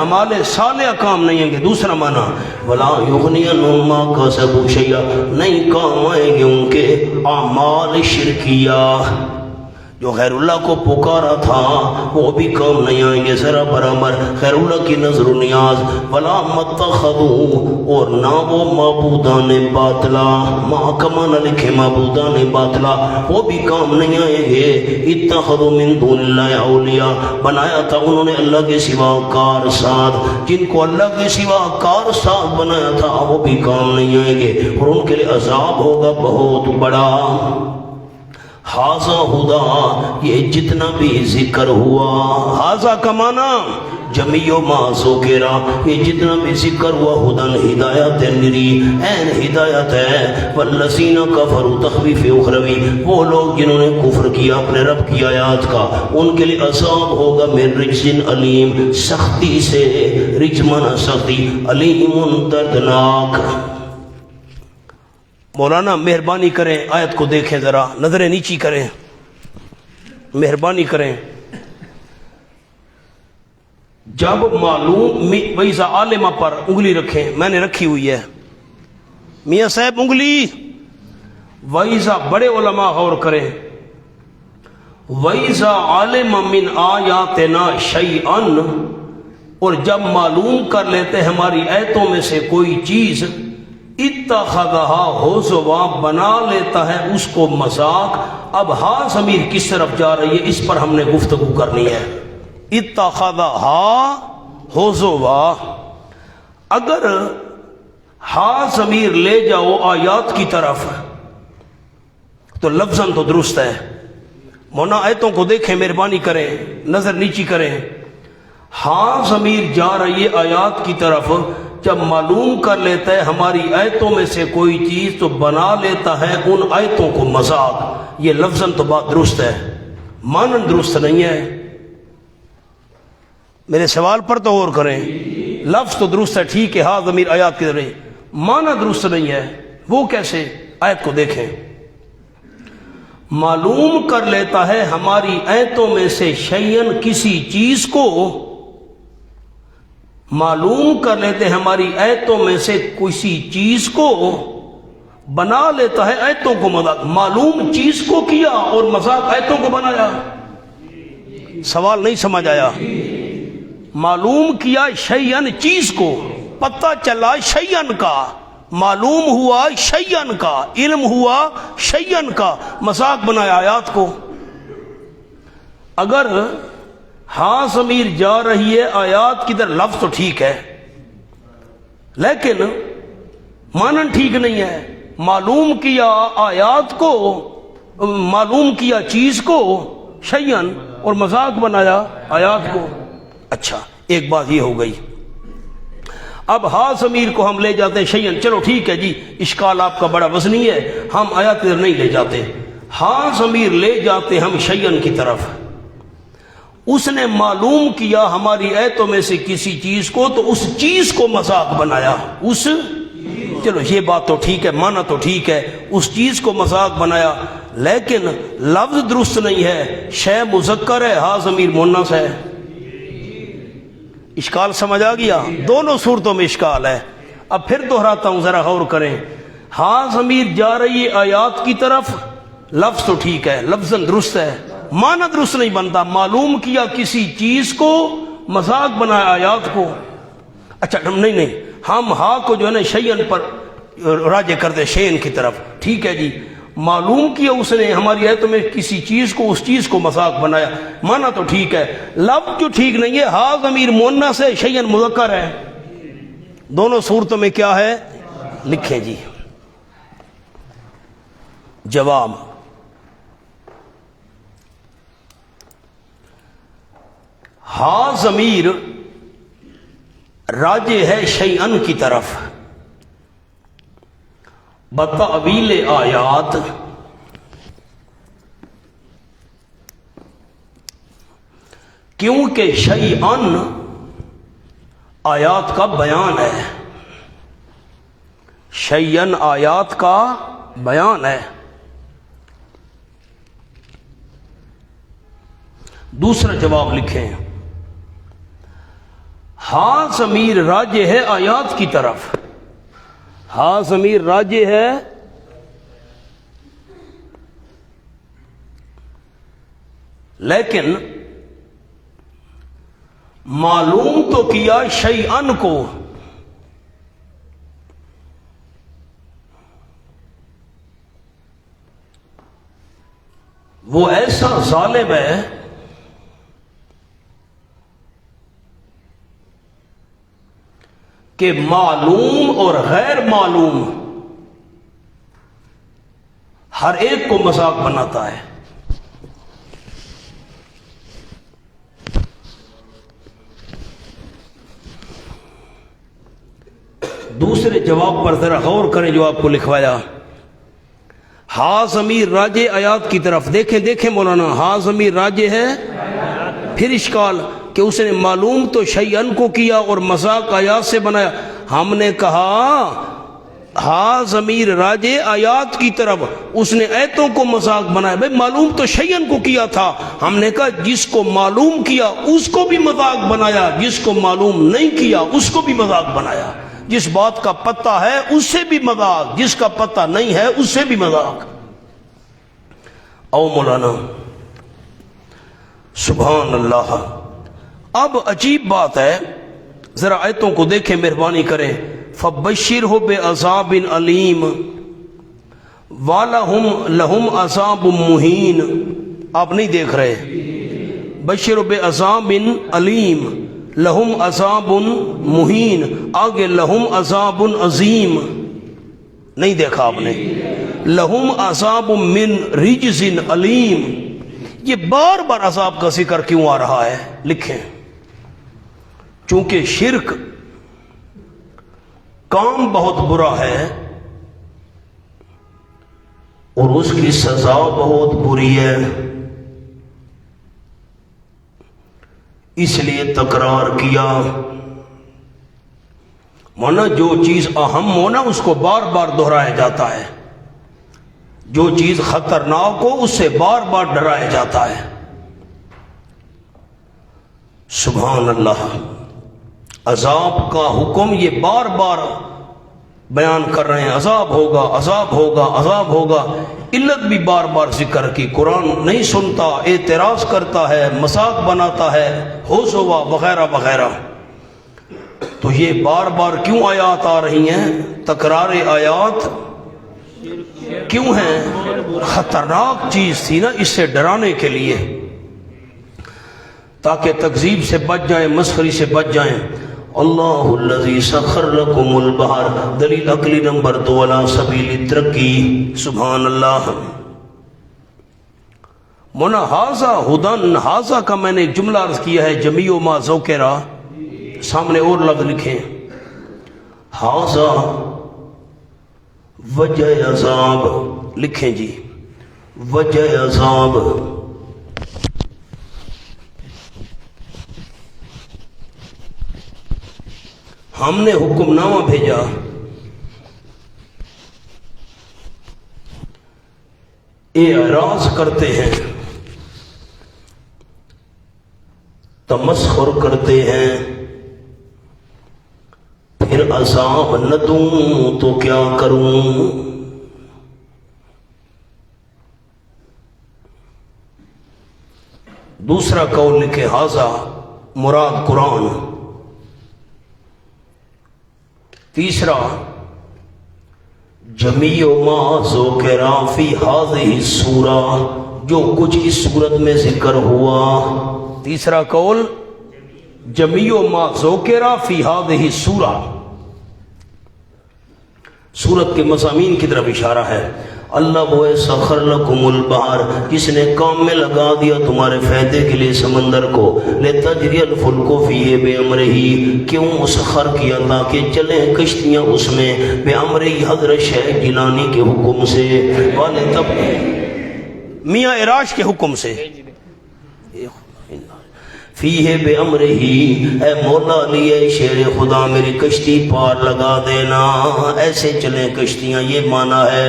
اعمال صالح کام نہیں آئیں گے۔ دوسرا معنی ولا یغنی عنہم ما کسبوا شیئا، نہیں کام آئیں گے ان کے اعمال شرکیہ، جو غیر اللہ کو پکارا تھا وہ بھی کام نہیں آئیں گے ذرا برابر، غیر اللہ کی نظر و نیاز۔ ولا متخذوا، اور نہ وہ معبودان باطلا، ما کمانا لکھے معبودان باطلا، وہ بھی کام نہیں آئیں گے۔ اتخذوا من دون اللہ اولیاء، بنایا تھا انہوں نے اللہ کے سوا کار ساز، جن کو اللہ کے سوا کار ساز بنایا تھا وہ بھی کام نہیں آئیں گے، اور ان کے لیے عذاب ہوگا بہت بڑا۔ حاذا ہدا، یہ جتنا بھی ذکر ہوا، حاذا کا معنی جمیع ما ذکر، یہ جتنا بھی ذکر ہوا، ہدن ہدایت نری، این ہدایت ہے۔ والذین کفروا، تخویف اخروی، وہ لوگ جنہوں نے کفر کیا اپنے رب کی آیات کا، ان کے لیے عذاب ہوگا من رجز علیم، سختی سے، رجمن سختی، علیم دردناک۔ مولانا مہربانی کریں آیت کو دیکھیں ذرا، نظریں نیچی کریں، مہربانی کریں۔ جب معلوم ویزا عالمہ پر انگلی رکھیں، میں نے رکھی ہوئی ہے میاں صاحب انگلی، ویزا بڑے علماء غور کریں، ویزا عالم من آیاتنا شیئا، اور جب معلوم کر لیتے ہماری آیتوں میں سے کوئی چیز، اتخذہا ہزوا، بنا لیتا ہے اس کو مذاق۔ اب ہاں ضمیر کس طرف جا رہی ہے، اس پر ہم نے گفتگو کرنی ہے۔ اتخذہا ہزوا، اگر ہاں ضمیر لے جاؤ آیات کی طرف تو لفظاً تو درست ہے۔ مونا آیتوں کو دیکھیں، مہربانی کریں، نظر نیچی کریں۔ ہاں ضمیر جا رہی ہے آیات کی طرف، جب معلوم کر لیتا ہے ہماری آیتوں میں سے کوئی چیز تو بنا لیتا ہے ان آیتوں کو مذاق۔ یہ لفظاً تو بات درست ہے، مانن درست نہیں ہے۔ میرے سوال پر تو غور کریں، لفظ تو درست ہے، ٹھیک ہے، ہاں ضمیر آیات کی طرف، معنی درست نہیں ہے۔ وہ کیسے؟ آیت کو دیکھیں، معلوم کر لیتا ہے ہماری آیتوں میں سے شیئن، کسی چیز کو، معلوم کر لیتے ہماری آیتوں میں سے کسی چیز کو، بنا لیتا ہے آیتوں کو مذاق۔ معلوم چیز کو کیا اور مذاق آیتوں کو بنایا، سوال نہیں سمجھ آیا۔ معلوم کیا شیئن، چیز کو، پتہ چلا شیئن کا، معلوم ہوا شیئن کا، علم ہوا شیئن کا، مذاق بنایا آیات کو۔ اگر ہاں ضمیر جا رہی ہے آیات کی طرف، لفظ تو ٹھیک ہے، لیکن مانن ٹھیک نہیں ہے. معلوم کیا آیات کو، معلوم کیا چیز کو شیئن، اور مذاق بنایا آیات کو. اچھا ایک بات یہ ہو گئی. اب ہا ضمیر کو ہم لے جاتے ہیں شیئن، چلو ٹھیک ہے جی، اشکال آپ کا بڑا وزنی ہے، ہم آیات ادھر نہیں لے جاتے، ہا ضمیر لے جاتے ہم شیئن کی طرف. اس نے معلوم کیا ہماری ایتوں میں سے کسی چیز کو، تو اس چیز کو مذاق بنایا. اس، چلو یہ بات تو ٹھیک ہے، مانا تو ٹھیک ہے، اس چیز کو مذاق بنایا، لیکن لفظ درست نہیں ہے. شے مذکر ہے، ہا ضمیر مؤنث ہے. اشکال سمجھ آ گیا؟ دونوں صورتوں میں اشکال ہے. اب پھر دہراتا ہوں، ذرا غور کریں. ہا ضمیر جا رہی ہے آیات کی طرف، لفظ تو ٹھیک ہے، لفظ درست ہے، معنی درست نہیں بنتا. معلوم کیا کسی چیز کو، مذاق بنایا آیات کو. اچھا نہیں، ہم ہا کو جو ہے نا شیئن پر راجع کرتے شیئن کی طرف. ٹھیک ہے جی، معلوم کیا اس نے ہماری ایتوں میں کسی چیز کو، اس چیز کو مذاق بنایا، مانا تو ٹھیک ہے، لفظ جو ٹھیک نہیں ہے. ہا ضمیر مؤنث ہے، شیئن مذکر ہے. دونوں صورتوں میں کیا ہے لکھیں جی. جواب، ہا ضمیر راجع ہے شیئن کی طرف بتأویل آیات، کیونکہ شیئن آیات کا بیان ہے. شیئن آیات کا بیان ہے. دوسرا جواب لکھیں، ہا ضمیر راجع ہے آیات کی طرف. ہا ضمیر راجع ہے لیکن معلوم تو کیا شیئن کو. وہ ایسا ظالم ہے کہ معلوم اور غیر معلوم ہر ایک کو مذاق بناتا ہے. دوسرے جواب پر ذرا غور کریں جو آپ کو لکھوایا. ہا ضمیر راجع آیات کی طرف. دیکھیں مولانا، ہا ضمیر راجع ہے، پھر اشکال کہ اس نے معلوم تو شیئن کو کیا اور مذاق آیات سے بنایا. ہم نے کہا ہا ضمیر راجع آیات کی طرف، اس نے ایتوں کو مذاق بنایا. بھائی معلوم تو شیئن کو کیا تھا. ہم نے کہا جس کو معلوم کیا اس کو بھی مذاق بنایا، جس کو معلوم نہیں کیا اس کو بھی مذاق بنایا. جس بات کا پتہ ہے اس سے بھی مذاق، جس کا پتہ نہیں ہے اس سے بھی مذاق. او مولانا سبحان اللہ. اب عجیب بات ہے، ذرا آیتوں کو دیکھیں، مہربانی کریں. فبشرہ بعذاب علیم وَلَهُمْ عذاب مہین. آپ نہیں دیکھ رہے، بشر بعذاب علیم، لہم عذاب مہین، آگے لہم عذاب عظیم نہیں دیکھا آپ نے. لہم عذاب من رجز علیم. یہ بار بار عذاب کا ذکر کیوں آ رہا ہے؟ لکھیں، چونکہ شرک کام بہت برا ہے اور اس کی سزا بہت بری ہے، اس لیے تکرار کیا. مانا جو چیز اہم ہو نا اس کو بار بار دہرایا جاتا ہے، جو چیز خطرناک ہو اس سے بار بار ڈرایا جاتا ہے. سبحان اللہ. عذاب کا حکم یہ بار بار بیان کر رہے ہیں، عذاب ہوگا، عذاب ہوگا، عذاب ہوگا. علت بھی بار بار ذکر کی. قرآن نہیں سنتا، اعتراض کرتا ہے، مذاق بناتا ہے، ہوش ہوا وغیرہ وغیرہ. تو یہ بار بار کیوں آیات آ رہی ہیں؟ تکرار آیات کیوں ہیں؟ خطرناک چیز تھی نا، اس سے ڈرانے کے لیے، تاکہ تکذیب سے بچ جائیں، مسخری سے بچ جائیں. اللہ الذی سخر لکم البحر، دلیل عقلی نمبر 2 علی سبیل الترقی، سبحان اللہ۔ مونا حاضہ ہدن، حاضہ کا میں نے جملہ عرض کیا ہے جمیع ما ذکر، سامنے اور لفظ لکھیں حاضہ وجہ عذاب، لکھیں جی وجہ عذاب۔ ہم نے حکم نامہ بھیجا، اعراض کرتے ہیں، تمسخر کرتے ہیں، پھر عذاب نہ دوں تو کیا کروں۔ دوسرا قول لکھے حاضہ مراد قرآن۔ تیسرا جمیع ما ذکر فی ہذہ السورہ، جو کچھ اس صورت میں ذکر ہوا۔ تیسرا قول جمیع ما ذکر فی ہذہ السورہ، سورت کے مضامین کی طرف اشارہ ہے۔ اللہ وہ سخر لکم البحر، جس نے کام میں لگا دیا تمہارے فائدے کے لیے سمندر کو، لتجری الفلک فیہ بامرہ، کیوں مسخر کیا تاکہ چلیں کشتیاں اس میں، بامرہ حضرت شیخ جیلانی کے حکم سے، تب میاں عراش کے حکم سے، فیہ بامرہ، اے مولا علی اے شیر خدا میری کشتی پار لگا دینا، ایسے چلیں کشتیاں، یہ معنی ہے۔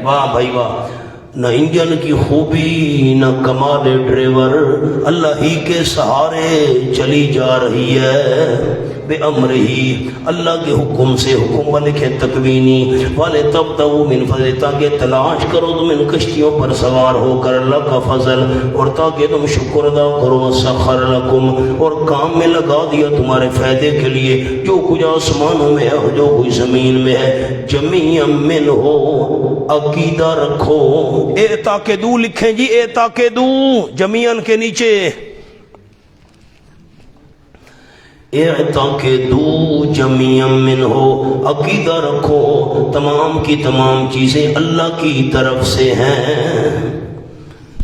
واہ بھائی واہ، نہ انجن کی خوبی نہ کمال ڈرائیور، اللہ ہی کے سہارے چلی جا رہی ہے، بے امرہ، اللہ کے حکم سے، حکم والے کے تکوینی، والے تب تو من فضل، تاکہ تلاش کرو تم ان کشتیوں پر سوار ہو کر اللہ کا فضل، اور تاکہ تم شکر ادا کرو، سخر لکم، اور کام میں لگا دیا تمہارے فائدے کے لیے جو کچھ آسمانوں میں ہے اور جو کچھ زمین میں ہے، جمیع من ہو، عقیدہ رکھو، اعتقدو لکھیں جی، اعتقدو جمیعن کے نیچے، اعتقدو جمیع من ہو، عقیدہ رکھو تمام کی تمام چیزیں اللہ کی طرف سے ہیں۔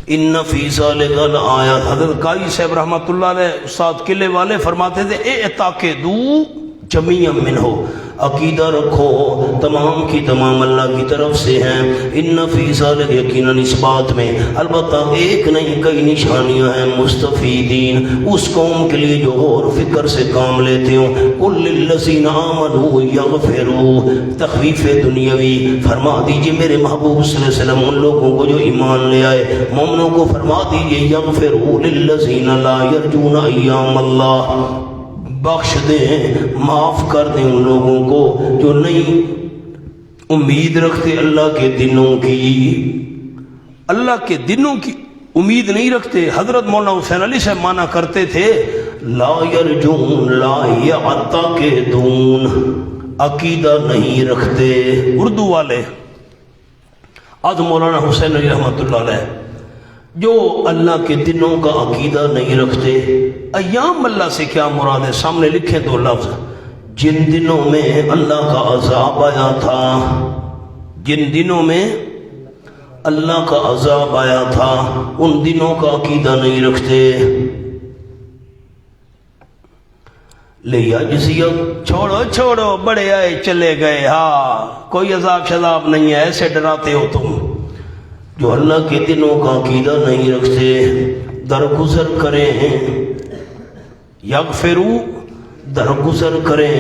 ان فی ذلک الآیات، حضرت قاضی صاحب رحمۃ اللہ علیہ استاد قلعے والے فرماتے تھے اعتقدو جمیع من ہو، عقیدہ رکھو تمام کی تمام اللہ کی طرف سے ہیں۔ ان فی ذلک، یقیناً اس بات میں، البتہ ایک نہیں کئی نشانیاں ہیں، مستفیدین، اس قوم کے لیے جو غور فکر سے کام لیتے ہوں۔ قل للذین آمنوا یغفروا، تخفیف دنیاوی، فرما دیجئے میرے محبوب صلی اللہ علیہ وسلم ان لوگوں کو جو ایمان لے آئے، مومنوں کو فرما دیجئے یغفروا للذین لا یرجون ایام اللہ، بخش دیں، معاف کر دیں ان لوگوں کو جو نہیں امید رکھتے اللہ کے دنوں کی، اللہ کے دنوں کی امید نہیں رکھتے۔ حضرت مولانا حسین علی سے مانا کرتے تھے لا یرجون لا یعتقدون، عقیدہ نہیں رکھتے اردو والے۔ آج مولانا حسین علی رحمۃ اللہ علیہ جو اللہ کے دنوں کا عقیدہ نہیں رکھتے، ایام اللہ سے کیا مراد ہے؟ سامنے لکھیں دو لفظ، جن دنوں میں اللہ کا عذاب آیا تھا، جن دنوں میں اللہ کا عذاب آیا تھا ان دنوں کا عقیدہ نہیں رکھتے۔ لیجزی، چھوڑو چھوڑو بڑے آئے چلے گئے، ہاں کوئی عذاب شذاب نہیں ہے، ایسے ڈراتے ہو تم۔ جو اللہ کے دنوں کا عقیدہ نہیں رکھتے درگزر کریں، یغفروا درگزر کریں،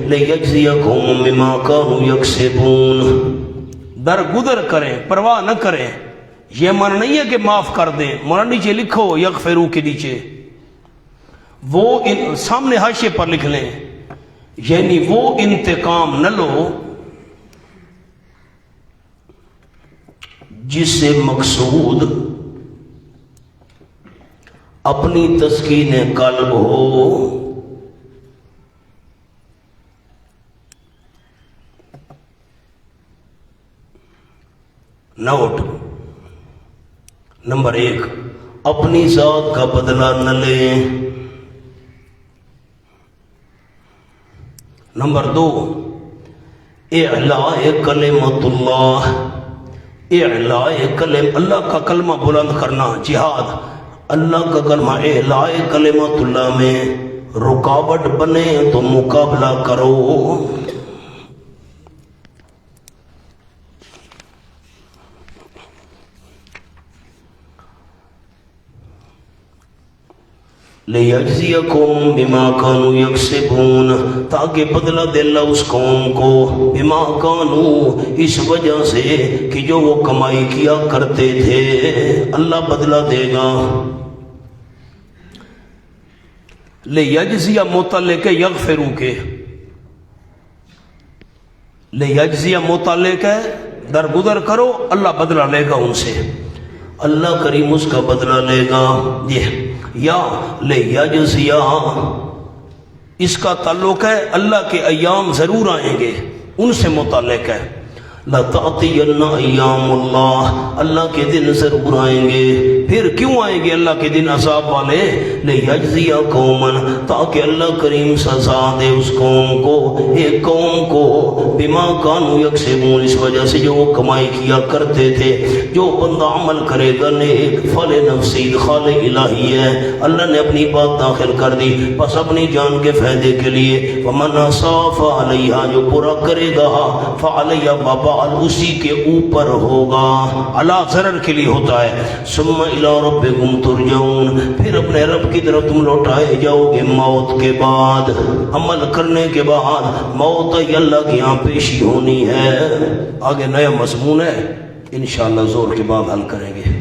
لیجزیکم بما کانوا یکسبون، درگزر کریں، پرواہ نہ کریں۔ یہ معنی نہیں ہے کہ معاف کر دیں، مولانا نیچے لکھو یغفروا کے نیچے، وہ سامنے حاشیے پر لکھ لیں، یعنی وہ انتقام نہ لو جس سے مقصود اپنی تسکین قلب ہو، نوٹ نمبر 1، اپنی ذات کا بدلہ نہ لیں، نمبر 2 اعلاء کلمۃ اللہ، اعلاء اللہ کا کلمہ بلند کرنا، جہاد اللہ کا کلمہ اعلاء کلمۃ اللہ میں رکاوٹ بنے تو مقابلہ کرو۔ لِيَجْزِيَكُمْ بِمَا كَانُوا يَكْسِبُونَ، تاکہ بدلہ دے اللہ اس قوم کو بما کانوا، اس وجہ سے کہ جو وہ کمائی کیا کرتے تھے، اللہ بدلہ دے گا۔ لِيَجْزِيَ متعلق یغفروا کے، لِيَجْزِيَ متعلق ہے درگزر کرو، اللہ بدلہ لے گا ان سے، اللہ کریم اس کا بدلہ لے گا۔ یہ یا لیجزی، اس کا تعلق ہے اللہ کے ایام ضرور آئیں گے، ان سے متعلق ہے۔ لَتَأْتِيَنَّ أَيَّامُ اللَّهِ، اللہ کے دن ضرور آئیں گے۔ پھر کیوں آئیں گے اللہ کے دن عذاب والے؟ لِيَجْزِيَ قَوْمًا، تاکہ اللہ کریم سزا دے اس قوم کو، ایک قوم کو، بما كانوا يكسبون، اس وجہ سے جو وہ کمائی کیا کرتے تھے۔ جو بندہ عمل کرے گا نیک فلنفسہ، ادخال الہی ہے، اللہ نے اپنی بات داخل کر دی، بس اپنی جان کے فائدے کے لیے۔ وَمَنْ أَسَاءَ فَعَلَيْهَا، جو برا کرے گا فَعَلَيْهَا وَبَالٌ، اسی کے اوپر ہوگا، اللہ ضرر کے لیے ہوتا ہے۔ ثم الى ربکم ترجعون، پھر اپنے رب کی طرف تم لوٹائے جاؤ گے موت کے بعد، عمل کرنے کے بعد موت اللہ کے یہاں پیشی ہونی ہے۔ آگے نیا مضمون ہے، انشاءاللہ زور کے بعد حل کریں گے۔